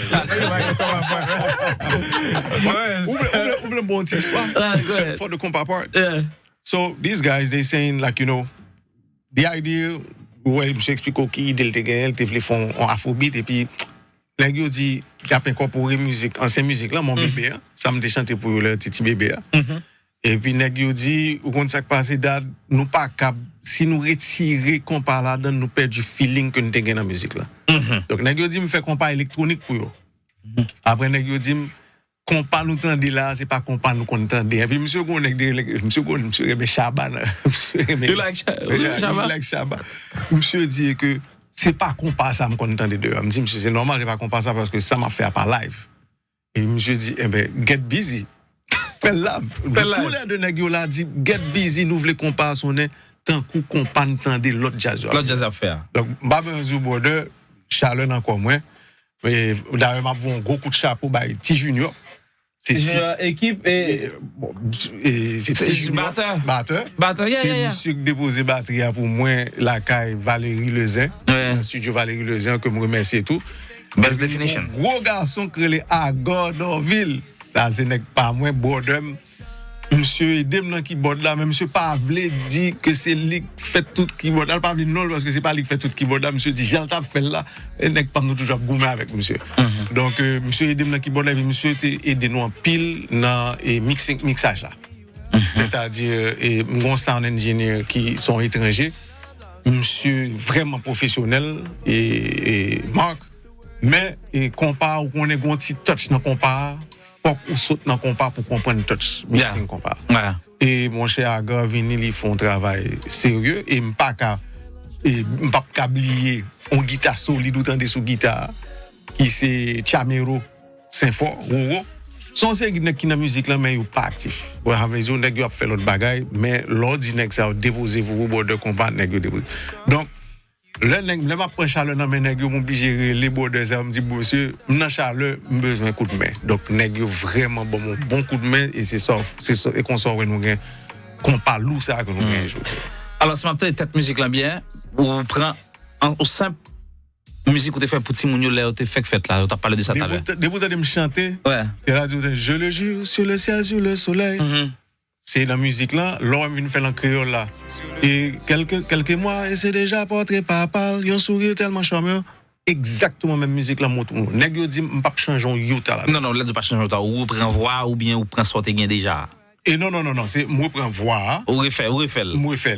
Ouvre le bon petit soir. For the compa part. Yeah. So these guys, they saying like, you know, the idea, ouais, je explique qui idée te gagne, te font en afrobeat et puis là yo dit y a incorporé musique, ancienne musique là mon bébé, ça me chanté pour le petit bébé. Et puis nèg yo dit ou kon ça passé date nous pas cap si nous retirer compas là dedans nous perd du feeling que nous te gagne dans musique là. Donc nèg yo dit me fait compas électronique pour yo. Après nèg yo dit compas nous tande là c'est pas compas nous contende. Et puis monsieur gon nèg monsieur Rebe Chaban. You like Chaban? Like Chaban. Monsieur dit que c'est pas compas ça me contende de. Me dit monsieur c'est normal c'est pas compas ça parce que ça m'a fait pas live. Et monsieur dit eh ben get busy. Fais love. Tous les deux nèg yo là dit get busy nous voulons compas sonner tant qu'on pas entendre l'autre jazz. L'autre jazz à faire. Donc, m'a un jour border, Charles encore moins. Mais d'ailleurs, m'a un gros coup de chapeau by T Junior. C'est équipe et c'est T Junior. Batteur. C'est monsieur qui déposé batterie pour moi, la caille Valérie Lezin. Le studio Valérie Lezin, que je remercie et tout. Best definition. Gros garçon qui est à Gordonville. Ça, c'est pas moi, Bordem. Monsieur Edem dans keyboard là, mais monsieur pas voulu dire que c'est lui qui fait tout keyboard là, pas voulu non parce que c'est pas lui qui fait tout keyboard là, monsieur dit j'ai t'a fait là et n'est pas nous toujours gourmet avec monsieur. Donc monsieur Edem dans keyboard là, monsieur était aidé nous en pile dans mixage là. C'est-à-dire et mon sound engineer qui sont étrangers, monsieur vraiment professionnel et Marc mais et compare ou qu'on est un petit touch dans compare faut qu'on saute dans compas pour comprendre le touch mixing compas. Et mon cher Aga Vinil ils font un travail sérieux et m'pas oublier on guitare solide ou tande sous guitare qui c'est Chamero Saint-Fort Roro son c'est qui dans musique là mais yo pas actif. Ouais raison nèg yo a fait l'autre bagaille mais l'ordi nèg ça déposer pour border compas nèg yo déposer. Donc le m'a prend Charles dans mes nèg yo m'obligé les borders ça me dit monsieur dans Charles besoin coup de main. Donc nèg yo vraiment bon coup de main et c'est ça et qu'on sort nous gain qu'on parle loup ça que nous gain aujourd'hui. Alors ce matin cette musique là bien on prend au simple musique où tu fait pour petit mounio là tu fait là tu as parlé de ça tout à l'heure. Debout de me chanter. Ouais. Et là je le jure sur le ciel sur le soleil. C'est la musique là, l'homme vient faire en créole là. Et quelques mois, et c'est déjà portrait papa, il y a un sourire tellement charmeur. Exactement même musique là, montre. Nèg yo dit m'pas changer un yota là. Non, là tu pas changer yota, ou prend voix ou bien ou prend sorte gain déjà. Et non, c'est moi prend voix. Ou refait. Moi fait.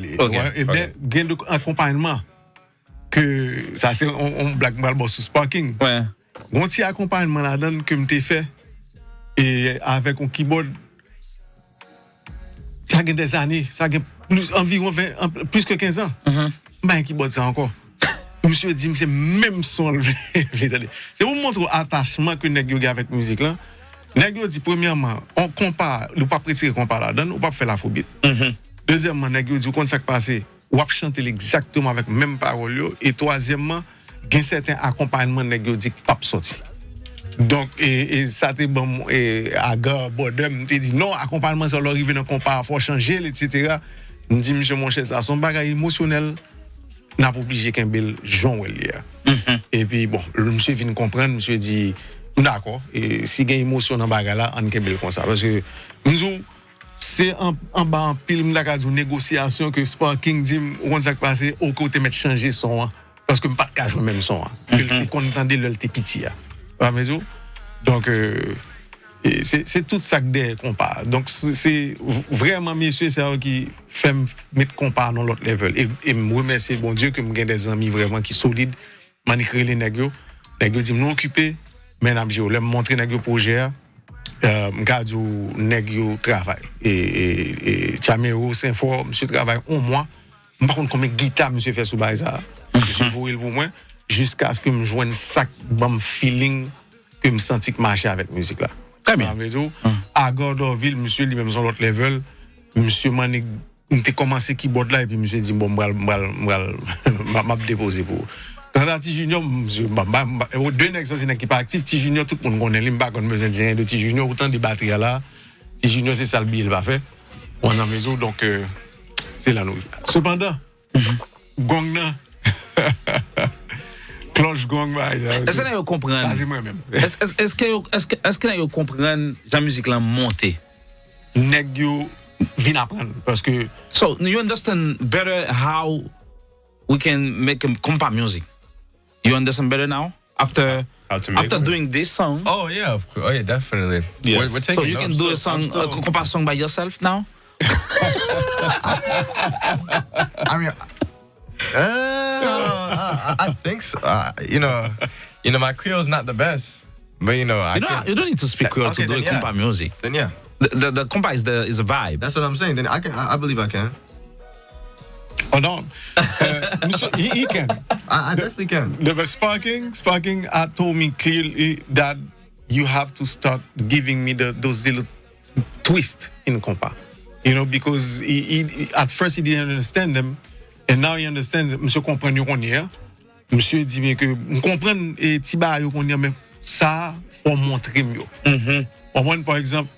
Et ben gain de accompagnement que ça c'est on black ball boss sparking. Ouais. Mon petit accompagnement là donne que m'était fait et avec un keyboard ça a des années, ça a environ plus que 15 ans. Ben qui boit ça encore. Monsieur dit c'est même son c'est pour montrer attachement que nèg yo avec musique là. Nèg yo dit premièrement, on compare, ou pas prétirer compare là-dedans, ou pas faire la phobie. Deuxièmement, nèg yo dit quand ça passé, ou pas chanter exactement avec même parole yo et troisièmement, gen certain accompagnement nèg yo dit pas sorti. Donc et ça t'est bon et à gars Bodem t'es dit non accompagnement ça l'arriver dans compare faut changer etc. Me dit monsieur mon cher ça son bagage émotionnel n'a pas obligé qu'un bel Jean Wellier. Et puis bon le monsieur vient comprendre monsieur dit d'accord et si gain émotion dans bagage là on qu'un bel comme ça parce que nous c'est en bas en pile m'la une négociation que Sparking dit on ça passer au côté mettre changer son parce que pas de jouer même son il était content de le petit à mesure. Donc c'est tout ça que compare. Donc c'est vraiment messieurs c'est qui fait mettre compare dans l'autre level et me remercier bon Dieu que me gagne des amis vraiment qui solides manicrer les nèg yo dit nous occuper mais n'a je leur montrer nèg yo projet m'gade nèg yo travail et Chamero Saint-Fort monsieur travaille un mois par contre combien guitare monsieur fait sous bail ça monsieur voyez pour moi jusqu'à ce que me joigne sac bon feeling que me senti que marcher avec musique là. Très bien. À Gordonville monsieur lui même sur l'autre level monsieur Manik t'ai commencé keyboard là et puis monsieur dit bon m'a déposer pour dans T Junior monsieur deux nèg sont qui pas actif T Junior tout le monde connaît lui pas besoin de rien de T Junior autant de batterie là T Junior c'est ça le bill va faire on a maison donc c'est là nous cependant gong là cloche gong est-ce que vous comprenez c'est moi même est-ce que vous comprenez la musique là montée nèg yo vinn apprendre parce que so you understand better how we can make compa music you understand better now after doing this song Oh yeah, of course. Oh yeah, definitely. Yes. We're taking so you can notes. do a song compa song by yourself now I mean, I think so. You know, my Creole's not the best, but you know, you don't need to speak Creole Okay, to do then, yeah. compa music. Then yeah, The compa is a vibe. that's what I'm saying. Then I believe I can. oh non he can I definitely can. the sparking told me clearly that you have to start giving me those little twists in compa You know, because at first he didn't understand them, and now he understands them. Monsieur comprend qu'on y est. Monsieur dit bien que on comprend et tiba yo qu'on y est, mais ça faut montrer mieux. Par exemple,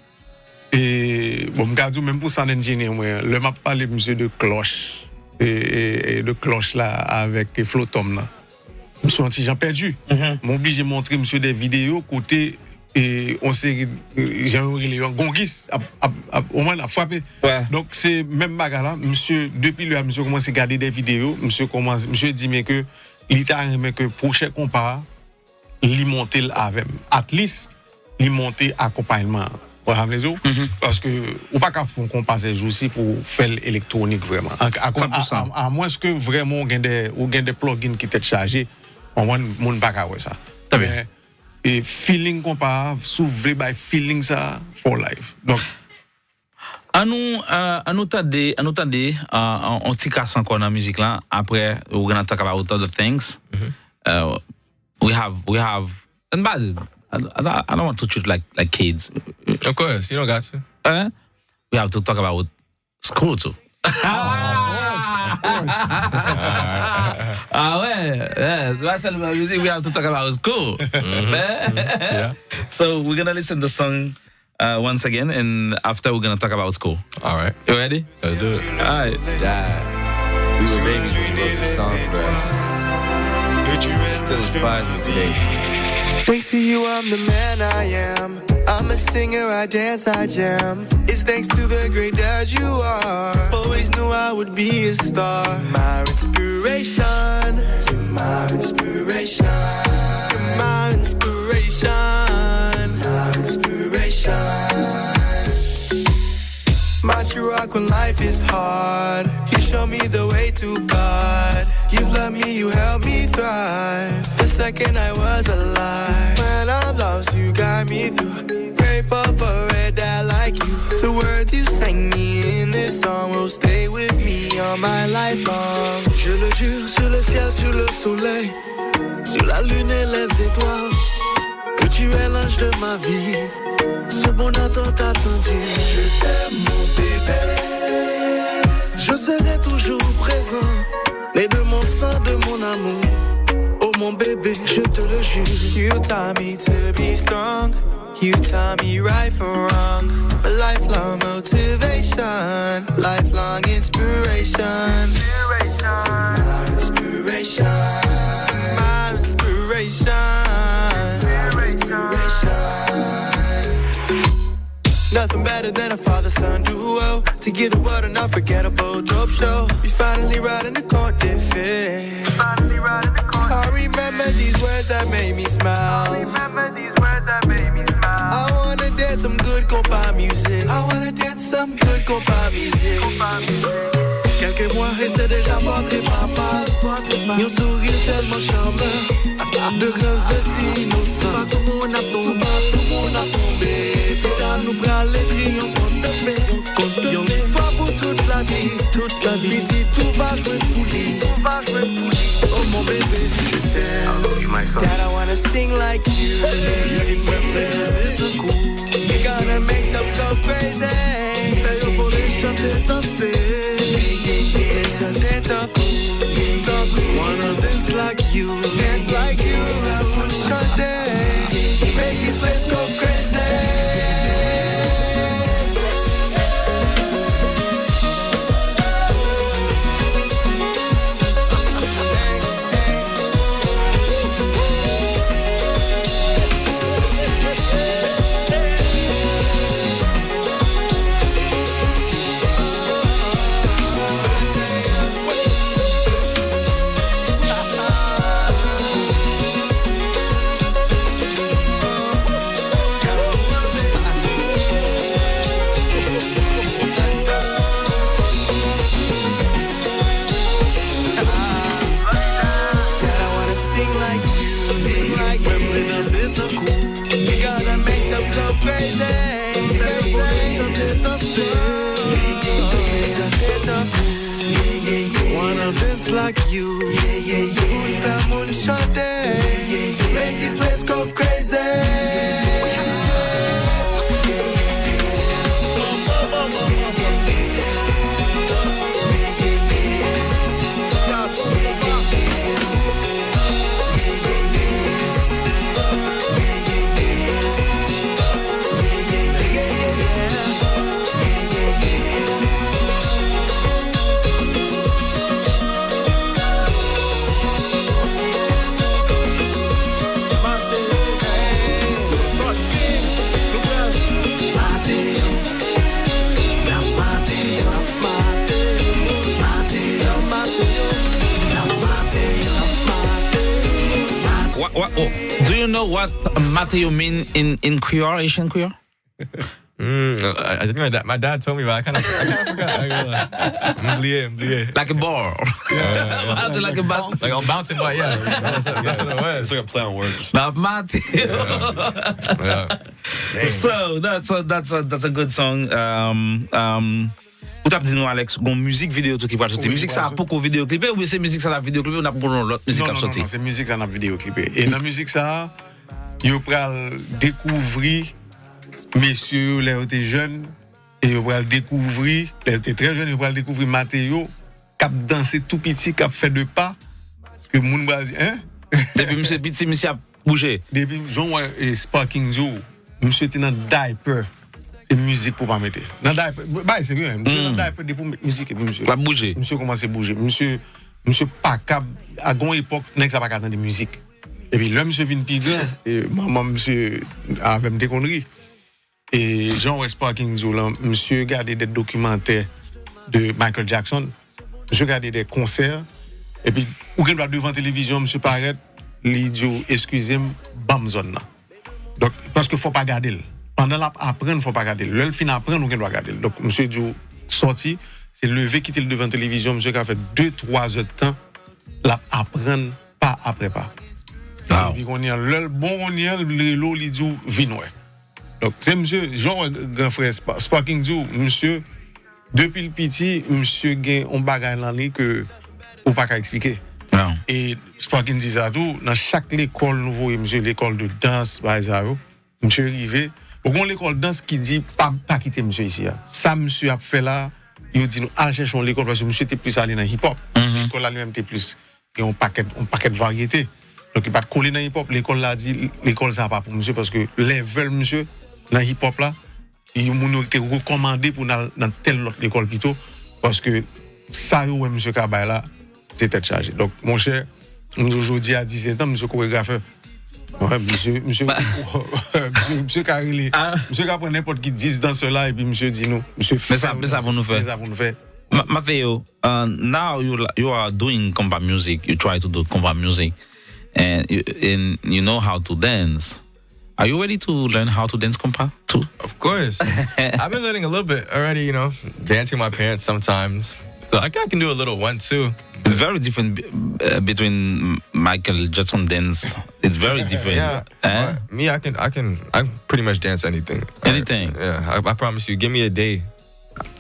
et bon, regarde même pour ça l'ingénieur, moi, le m'a parlé monsieur de cloche et de cloche là avec Flotom là. Monsieur un petit Jean perdu. M'oblige montrer monsieur des vidéos côté et on s'est Jean Gongis au moins a frappé. Donc c'est même bagarre là, monsieur depuis le monsieur commence à regarder des vidéos, monsieur dit mais que littéralement que prochain compas li monter avec at least li monter accompagnement. Parce que ou pas qu'à faire qu'on passe jour ci pour faire l'électronique vraiment à moins que vraiment on gagne des plugins qui étaient chargés on monde pas qu'à ça mais et feeling qu'on pas s'ouvrir by feeling ça for life donc à nous t'aider on petit casse encore dans la musique là après we're going to talk about other things we have and bad I don't want to treat like kids. Of course, you don't got to. We have to talk about school too. Of course. Music, we have to talk about school. Yeah. So we're gonna listen to the song once again, and after we're gonna talk about school. All right. You ready? Let's do it. All right. Dad, we were babies when you wrote the song for us. It still inspires me today. Thanks to you, I'm the man I am. I'm a singer, I dance, I jam. It's thanks to the great dad you are. Always knew I would be a star. My inspiration. You're my inspiration. You're my inspiration. My inspiration. My true rock when life is hard. You show me the way to God. You've loved me, you helped me thrive. The second I was alive. When I'm lost, you guide me through. Grateful for a dad like you. The words you sang me in this song will stay with me all my life long. Je le jure sur le ciel, sur le soleil, sur la lune et les étoiles, que tu es l'ange de ma vie. Ce bonheur tant attendu. Je t'aime mon bébé. Je serai toujours présent. Les de mon sang, de mon amour. Oh mon bébé, je te le jure. You taught me to be strong. You taught me right from wrong. A lifelong motivation. Lifelong inspiration. My inspiration. My inspiration. My inspiration. Nothing better than a father-son duo. To give the world an unforgettable dope show. We finally riding the Côte d'Ivoire. I remember these words that made me smile. I wanna dance some good compas music. I wanna dance some good compas music. Quelques mois et c'est déjà montré papa. Yon sourire tellement charmeur. De grands yeux si innocents. Pas tout le monde a tombé, tout le monde a tombé. Putain nous bras les crayons compte de fait. Yon histoire pour toute la vie, toute la vie. Dit tout va jouer pour lui, tout va jouer pour lui. Oh mon bébé, je t'aime. Dad, I wanna sing like you. You're gonna make them go crazy. Fais yo pour les chanter, danser. Les chanter tant cool. Wanna dance like you. Dance like you. Chanter. Make this place go crazy. Wanna dance like you. Faire mon chanter. Make this place go crazy. do you know what Mathéo mean in Creole, Asian Creole? I think my dad told me, but I kind of forgot. M'oublié. Like a ball. Like a basket. Like I'm bouncing, but yeah, that's what it was. It's like a play on words. Now, Mathéo. Yeah. So that's a good song. Ou tap di nou Alex, gon musique vidéo tout qui va sortir. Musique ça a beaucoup vidéo clipé ou c'est musique ça la vidéo clipé ou n'a pas l'autre musique à sortir. Non, c'est musique ça n'a vidéo clipé. Et dans musique ça, yo pral découvrir messieurs les étaient jeunes et yo pral découvrir, les étaient très jeunes, yo pral découvrir Mathéo cap danser tout petit, cap fait deux pas que moun va dire hein. Depuis monsieur petit monsieur a bougé. Depuis Jean et Sparking Joe, monsieur était dans diaper. C'est musique pour pas mettre. Dans diaper, bah c'est vrai, monsieur dans diaper depuis mettre musique et puis monsieur. Va bouger. Monsieur commence à bouger. Monsieur pas cap à gon époque n'est ça pas capable de musique. Et puis là monsieur vient plus grand et maman monsieur avait des conneries. Et Jean West Parking Zoo là, monsieur regardait des documentaires de Michael Jackson. Monsieur regardait des concerts et puis ou qu'il doit devant télévision monsieur paraît l'idiot excusez-moi bam zone là. Donc parce que faut pas garder. Pendant l'apprendre, faut pas garder. Le fin apprendre, on doit garder. Donc monsieur Djo sorti, c'est levé quitter le devant télévision, monsieur qui a fait 2-3 heures de temps, la apprendre pas après pas. Et puis on y a le bon on y a le lo li Djo vinoué. Donc c'est monsieur Jean grand frère Sparking Djo, monsieur depuis le petit, monsieur gain on bagaille dans lui que ou pas qu'à expliquer. Non. Et Sparking dit ça tout dans chaque école nouveau monsieur l'école de danse par exemple, monsieur arrivé au gon l'école danse qui dit pas quitter monsieur ici. Ça monsieur a fait là, il dit nous allons chercher l'école parce que monsieur était plus allé dans hip hop. L'école là lui-même était plus et on paquet de variété. Donc il pas coller dans hip hop, l'école là dit l'école ça pas pour monsieur parce que les veulent monsieur dans hip hop là, il moun été recommandé pour dans telle autre école plutôt parce que ça ouais monsieur Kabay là, c'était chargé. Donc mon cher, aujourd'hui à 17 ans monsieur chorégrapheur. Ouais, monsieur Carré, monsieur qui prend n'importe qui 10 dans cela et puis monsieur dit nous, monsieur Mais ça pour nous faire. Mathéo, now you are doing combat music. You try to do combat music, and you know how to dance. Are you ready to learn how to dance combat too? Of course. I've been learning a little bit already, you know, dancing with my parents sometimes. So I can do a little 1-2. It's very different between Michael Jackson dance. It's very different. Yeah. Me, I pretty much dance anything. Anything. Yeah. I promise you. Give me a day.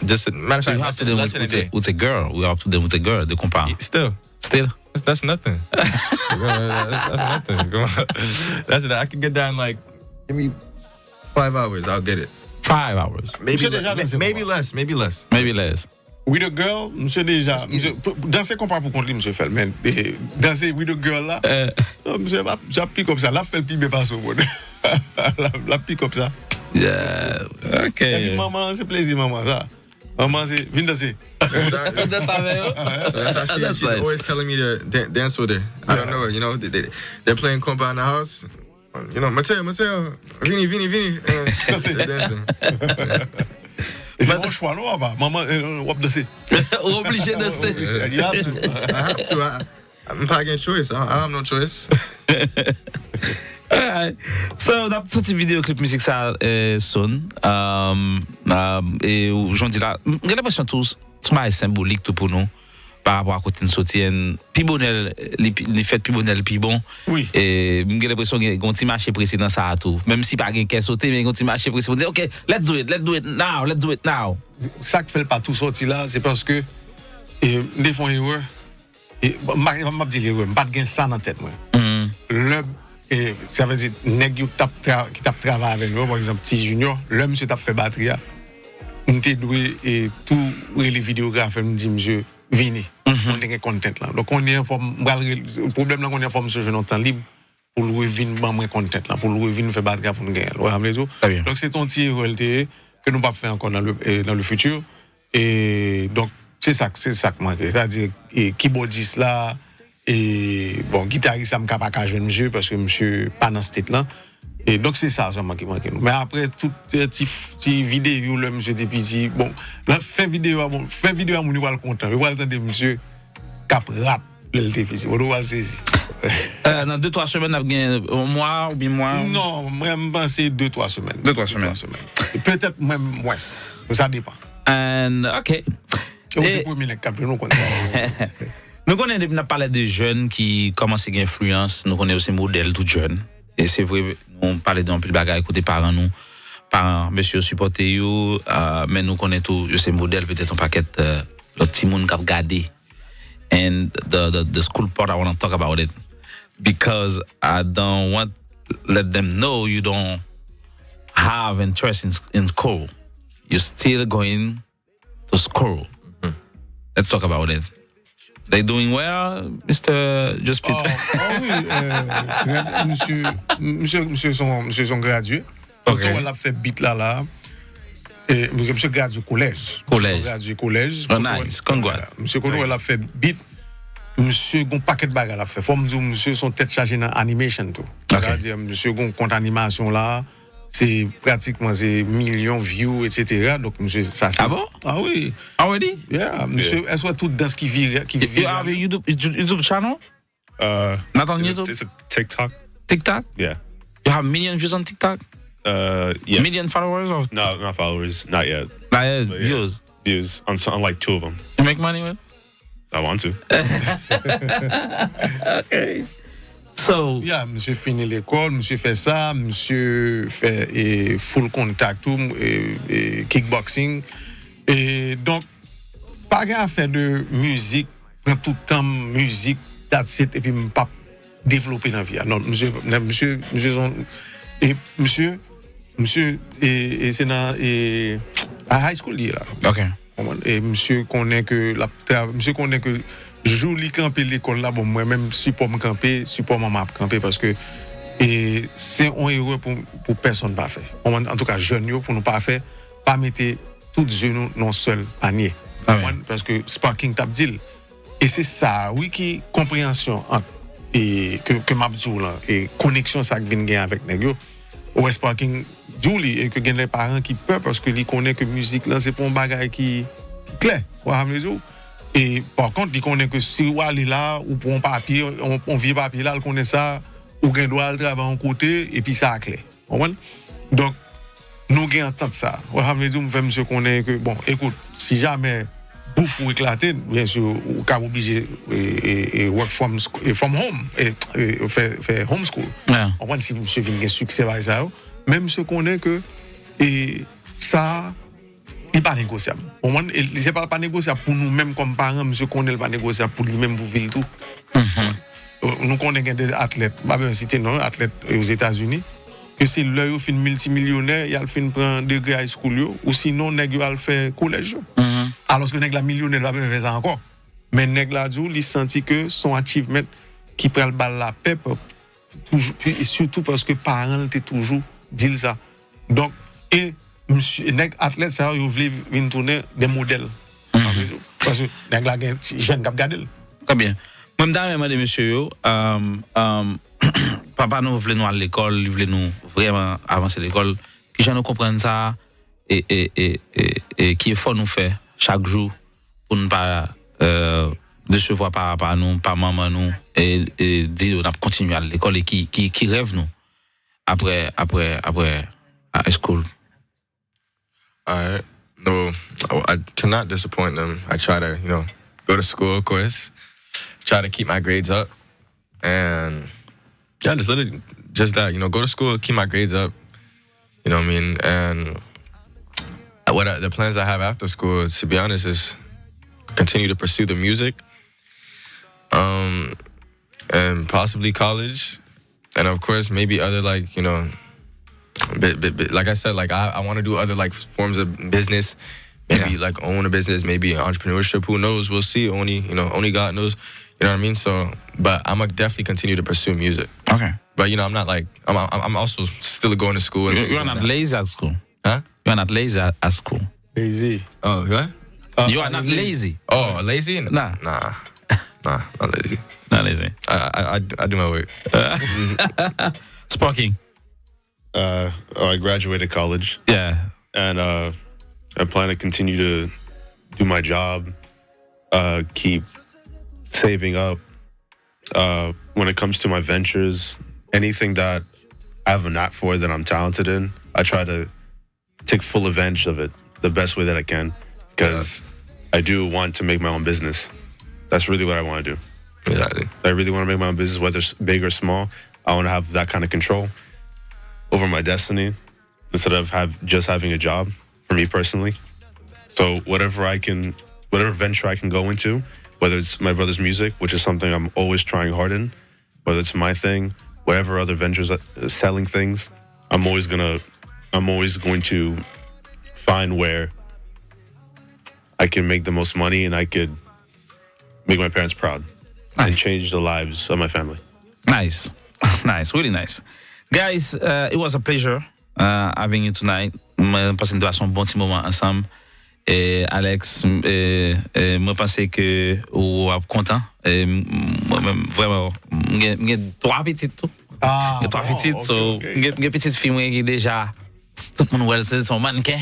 Just matter of So fact, you have to less than a day. with a girl. We have to do with a girl. The compa. Still. That's nothing. That's nothing. Come on. That's it. I can get down like, give me 5 hours. I'll get it. 5 hours. Maybe less. Maybe less. With a girl, monsieur déjà, monsieur danser compas pour contre monsieur fait mais danser with a girl là, monsieur j'ai pique comme ça, là fait le pibe pas au monde. La pique comme ça. Yeah. Okay. Et puis maman, c'est plaisir maman ça. Maman c'est viens danser. That's how she's nice. always telling me to dance with her. I don't know her, you know. They're playing compa in the house. You know, Mathéo, Vini. They're dancing. Et c'est mon choix, non, maman, on va danser. Obligé de danser. You have to. I have to. I'm not getting choice. I have no choice. Alright. So, dans toute vidéo clip musique ça sonne. Et j'en dis là, j'ai l'impression tous, c'est symbolique tout pour nous. Par rapport à côté de soutien, puis bonel, les fêtes puis bonel puis bon. Oui. Et j'ai l'impression qu'il y a un petit marché précédent ça à tout. Même si pas quelqu'un sauté, mais il y a un petit marché précédent. On dit OK, let's do it now. Ça qui fait pas tout sorti là, c'est parce que des fois erreur et m'a dit l'erreur, pas de gain ça dans tête moi. Et ça veut dire nèg qui t'a travaillé avec nous par exemple petit junior, l'homme monsieur t'a fait batterie. On t'ai doué et tout les vidéographes me dit monsieur Vini, on est content là. Donc on est le problème là qu'on est en forme sur temps libre pour le revenir moins content là, pour le revenir faire battre pour nous gagner. Donc c'est ton petit réalité que nous pas faire encore dans le futur et donc c'est ça que manque. C'est-à-dire keyboardiste là et bon guitariste ça me capable pas jeune monsieur parce que monsieur pas dans cette là. Et donc c'est ça qui manque. Mais après toute petite vidéo le monsieur depuis bon là fait vidéo à mon va le content. On va entendre monsieur cap rap le depuis. On va le saisir. Dans 2-3 semaines, on a gagné un mois ou bien mois? Non, moi, je pense 2-3 semaines. 2-3 semaines. Et peut-être même moins. Ça dépend. And, OK. Et c'est pour les cap, nous connaissons. Nous connaissons, on a parlé de jeunes qui commencent à avoir influence. Nous connaissons aussi modèles tout jeunes. Et c'est vrai, on parlait d'un peu de bagages côté parents, nous. Parents, monsieur, supporter you, mais nous connaissons tout, je sais, modèle, peut-être un paquet, le petit monde qui a regardé. And the school part, I want to talk about it. Because I don't want to let them know you don't have interest in school. You're still going to school. Mm-hmm. Let's talk about it. They doing well, Mr. Jospitre? Oui, monsieur sont gradués. Okay. On a fait beat là. Et monsieur gradué collège. Gradué collège. Oh, nice. Congrats. Monsieur Kono, il a fait beat. Monsieur gon paquet de bagages a fait. Faut me dire monsieur son tête chargée dans animation tout. C'est-à-dire monsieur gon compte animation là, c'est pratiquement c'est millions views etc. Donc monsieur ça c'est. Ah bon? Ah oui. Already? Yeah, monsieur elle soit toute dans ce qui vit You have a YouTube channel? Not on YouTube? It's a TikTok. TikTok? Yeah. You have million views on TikTok? Yes. Million followers? Or? No, not followers. Not yet. Views. Views on like 2 of them. You make money with? I want to. Okay. So. Yeah, monsieur finit l'école, monsieur fait ça, monsieur fait full contact, kickboxing. Et donc, pas grand faire de musique, prend tout le temps musique, that's it, et puis pas développer dans la vie. Non, monsieur c'est dans à high school là. OK. Et monsieur connaît que jour li camper l'école là bon moi même support me camper support maman camper parce que c'est un erreur pour personne pas faire en tout cas jeune yo pour nous pas faire pas mettre tout genou dans seul panier parce que sparking tap deal et c'est ça oui qui compréhension et que m'a dit là et connexion ça qui vient gagner avec nèg yo ou sparking Julie et que gen les parents qui peur parce que ils connaissent que musique là c'est pour un bagage qui clair et par contre ils connaissent que si ou aller là ou pour un papier on vieux papier là ils connaissent ça ou gen doit le travailler en côté et puis ça clair donc nous gain entendre ça monsieur connaît que bon écoute si jamais bouffe ou éclater bien sûr ou cas obligé et work from home et faire homeschool on voit si monsieur vient gain succès avec ça même monsieur connaît que et ça il pas négociable au moins c'est pas négociable pour nous même comme parents monsieur connaît pas négociable pour lui même pour vivre tout nous connaissons des athlètes pas bien citer non athlètes aux États-Unis que c'est là yo fin multimillionnaire il a fin prend degré high school ou sinon nèg yo al faire collège alors que nèg la millionnaire va pas faire ça encore mais nèg la dou il senti que son achievement qui prend le balle la paix toujours et surtout parce que parents étaient toujours dit ça donc et monsieur nèg athlète ça yo voulait venir tourner des modèles parce que nèg la gen jeune cap garder très bien même dame monsieur yo papa nous voulait nous à l'école il voulait nous vraiment avancer l'école qui j'en comprendre ça et qui faut nous faire chaque jour pour ne pas décevoir par nous par maman nous et dire on a continuer à l'école et qui rêve nous après high school. No, to not disappoint them, I try to, go to school, of course, try to keep my grades up, and yeah, just that, go to school, keep my grades up, you know what I mean, and the plans I have after school, to be honest, is continue to pursue the music, and possibly college, and of course, maybe other, like I said, I want to do other forms of business, maybe own a business, maybe entrepreneurship. Who knows? We'll see. Only God knows. You know what I mean? So, but I'm gonna definitely continue to pursue music. Okay. But I'm not I'm also still going to school. You're not lazy at school, huh? You're not lazy at school. Lazy. Oh, what? You are not lazy. Oh, lazy? Nah, not lazy. Not lazy. I do my work. Sparking. I graduated college. Yeah. And I plan to continue to do my job, keep saving up, when it comes to my ventures, anything that I have a knack for that I'm talented in, I try to take full advantage of it the best way that I can, because I do want to make my own business. That's really what I want to do. Exactly. I really want to make my own business, whether it's big or small. I want to have that kind of control over my destiny instead of just having a job for me personally. So whatever venture I can go into, whether it's my brother's music, which is something I'm always trying hard in, whether it's my thing, whatever other ventures, selling things, I'm always going to find where I can make the most money and I could make my parents proud and change the lives of my family. Nice. Nice, really nice. Guys, it was a pleasure having you tonight. Moi, pense que nous passons un bon petit moment ensemble. Et Alex, moi, pense que vous êtes content. Moi-même, vraiment, j'ai 3 petites tout. J'ai 3 petites, so, j'ai une petite fille qui est déjà. Tout le monde voit son mannequin.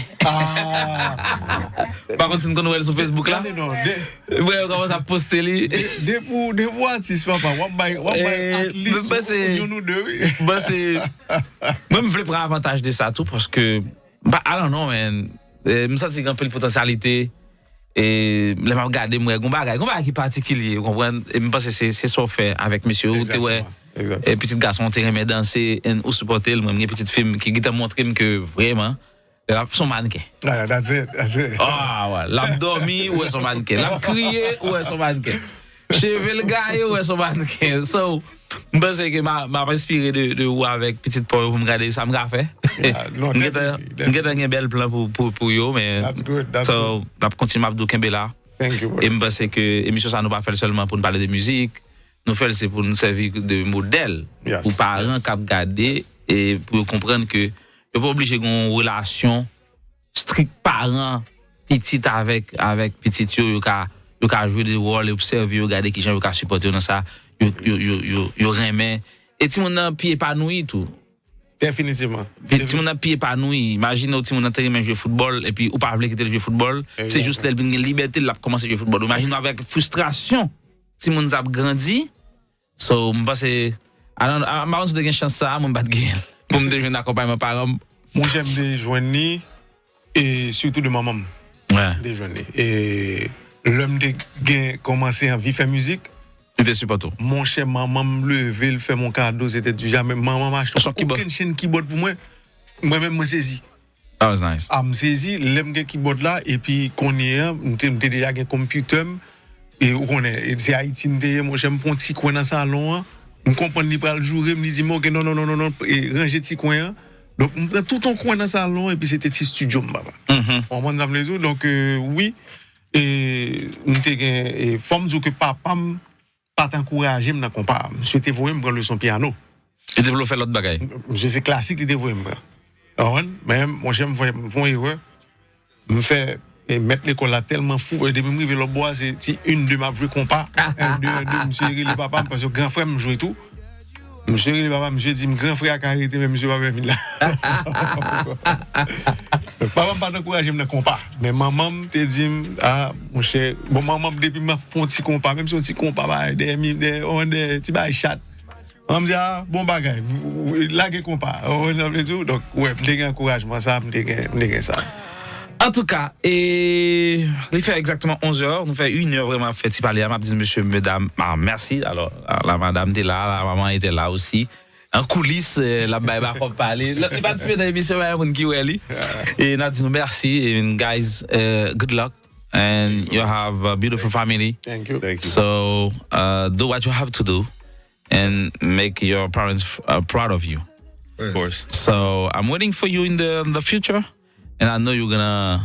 Par contre, si nous connaissons sur Facebook là, on commence à poster lui. Des artistes, papa, on va at least nous deux. Moi, je voulais prendre avantage de ça tout parce que, I don't know, man. Je me sens qu'il y a un peu de potentialité. Et là, je regarde, il y a un bagage qui est particulier. Vous comprenez? Et je pense que c'est ce qu'on fait avec monsieur. Et petit garçon, tu aimé danser ou supporter. Moi, une petite fille qui t'a montré que vraiment, elle a son mannequin. That's it. Ah, ouais. L'a dormi ou est son mannequin. L'a crié ou est son mannequin. Cheveux le gars ou est son mannequin. So, je pense que m'a inspiré de vous avec petite Paul pour me regarder ça, m'a fait. J'ai un bel plan pour vous, mais. That's good. So, on va continuer à vous dire là. Thank you. Et je pense que l'émission, ça nous pas fait seulement pour nous parler de musique. Nous faisons c'est pour nous servir de modèle pour parents qui regardent et pour comprendre que vous pas obligé d'avoir une relation strict parent petit avec petit yo ka jouer des rôles observer regarder qui gens yo ka supporter dans ça yo remet et ti moun nan pied épanoui tout Définitivement. Ti moun nan pied épanoui imagine ti moun nan très bien jouer football et puis ou pas vle quitter jouer football c'est juste la liberté de commencer jouer football imagine avec frustration ti moun zap grandi. So, je pense que je n'ai pas chance ça, je ne vais pas gagner. Pour me déjeuner d'accompagner mes parents. Moi, j'aime déjeuner et surtout de maman. Ouais. Déjeuner. Et l'homme de commencer à vivre faire musique. C'était super tout. Mon cher maman me lever, il fait mon cadeau, c'était du jamais. Maman m'a acheté aucune chaîne keyboard pour moi. Moi-même, je saisi. That was nice. Je saisi, l'homme de keyboard là, et puis qu'on y est, je déjà un computer. Et on est c'est Haïti moi j'aime un petit coin dans le salon on comprend ni pas le jour me dit OK non et ranger petit coin donc on prend tout ton coin dans le salon et puis c'était petit studio papa on m'a dans les autres donc oui et on était et femme dire que papa pas t'encourager me dans compas monsieur te voyer me prendre le son piano et développer l'autre bagaille je c'est classique il dévoyer me même moi j'aime voir me fait et mettre l'école là tellement fou et depuis me river le bois c'est une de ma vraie compas un deux monsieur le papa parce que grand frère me jouait tout monsieur le papa monsieur dit grand frère a arrêté mais monsieur papa vient là donc papa pas encourager me dans compas mais maman te dit mon cher bon maman depuis m'a font petit compas même si un petit compas ba des petit ba chat on me dit bon bagage là que compas on a tout donc ouais me gain encouragement ça me gain ça. En tout cas, il fait exactement 11h. Nous fait 1 heure vraiment fait parler à ma petite monsieur, mesdames. merci. Alors, la madame était là, la maman était là aussi. En coulisses, la baïba pour parler. Il participe dans l'émission, et nous disons merci. And guys, good luck. And you have a beautiful family. Thank you. So, do what you have to do and make your parents proud of you. Of course. So, I'm waiting for you in the future. And I know you're gonna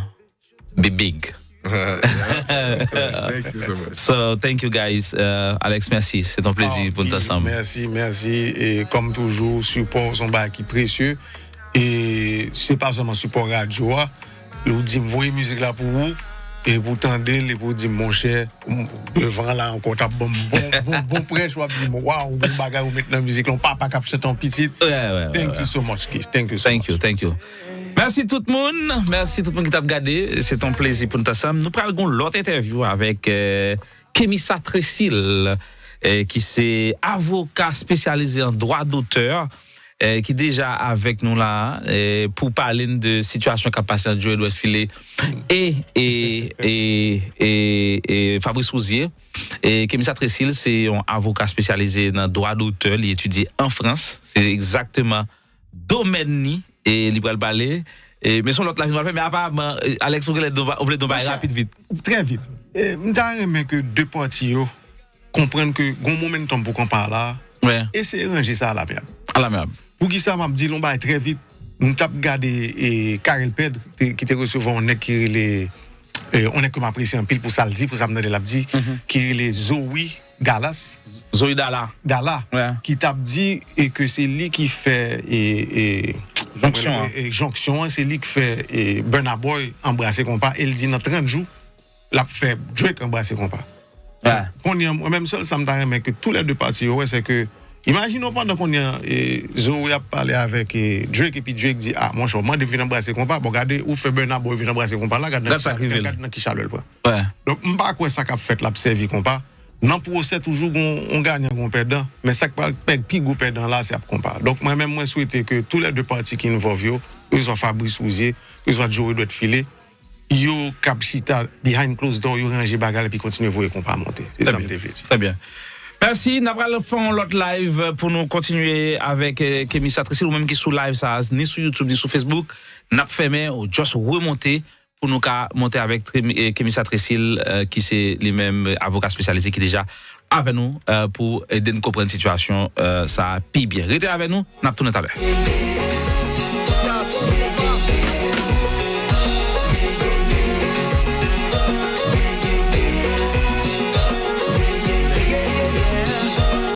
be big. Thank you so much. So, thank you guys. Alex, merci. C'est un plaisir pour nous ensemble. Merci. Et comme toujours, support son bac qui précieux. Et c'est pas seulement support radio. Vous dites, voyez musique là pour vous. Et vous tendez, et vous dites, mon cher, devant là encore, t'as bon prêche, vous dites, waouh, bon bagage, vous mettez dans la musique, on pas capter ton petit. Thank you so much, Keith. Thank you. Merci tout le monde qui t'a regardé. C'est un plaisir pour nous ensemble. Nous prenons l'autre interview avec Kémissa Tressil. qui c'est avocat spécialisé en droit d'auteur, qui est déjà avec nous là pour parler de situation qu'a passé Joe Edouard Filet et Fabrice Rouzier. Et Kémy Satrésil, c'est un avocat spécialisé dans le droit d'auteur, il étudie en France, c'est exactement domaine ni et libéral ballet. Mais son l'autre là, mais apparemment, Alex, vous voulez donc rapide vite. Très vite. Je que deux parties comprennent que gon momentum pour qu'on parle là. Ouais. Et c'est ranger ça à la merde. À la merde. Pour qui ça m'a dit l'on va très vite. Nous t'a regardé et Karel Ped qui te recevoir on est qui les on est comme apprécié un pile pour ça le dit pour ça me donner l'a dit qui les Zoe Galas. Zoe Dalla. Ouais. Qui t'a dit et que c'est lui qui fait jonction c'est lui qui fait Burna Boy embrasser compas et il dit dans 30 jours l'a fait Drake embrasser compas. Ouais. On y même seul ça me t'a mais que tous les deux parties ouais c'est que imaginons pendant qu'on y a Zoé a parlé avec Drake et puis Drake dit ah moi je demande de venir embrasser compas bon regardez où fait Burna Boy venir embrasser compas là regarde qui chaleur quoi. Ouais. Donc m'pas quoi ça qu'a fait l'a servi compas. Non procès toujours on gagne on perdant mais ça pas puis go perdant là c'est à compas. Donc moi même moi souhaiter que tous les deux parties qui involvent que ce soit Fabrice Rouzier que ce soit Joe Edouard Filet yo cap chita behind closed door yo ranger bagarre et puis continuer voir compas monter. C'est ça me dit. Très bien. Merci, nous allons faire l'autre live pour nous continuer avec Kémy Satrésil ou même qui sous live ça ni sur YouTube ni sur Facebook, n'a fermé ou juste remonter pour nous monter avec Kémy Satrésil qui c'est lui-même avocat spécialisé qui est déjà avec nous pour aider nous comprendre la situation ça pire bien. Restez avec nous, n'a tout à l'heure.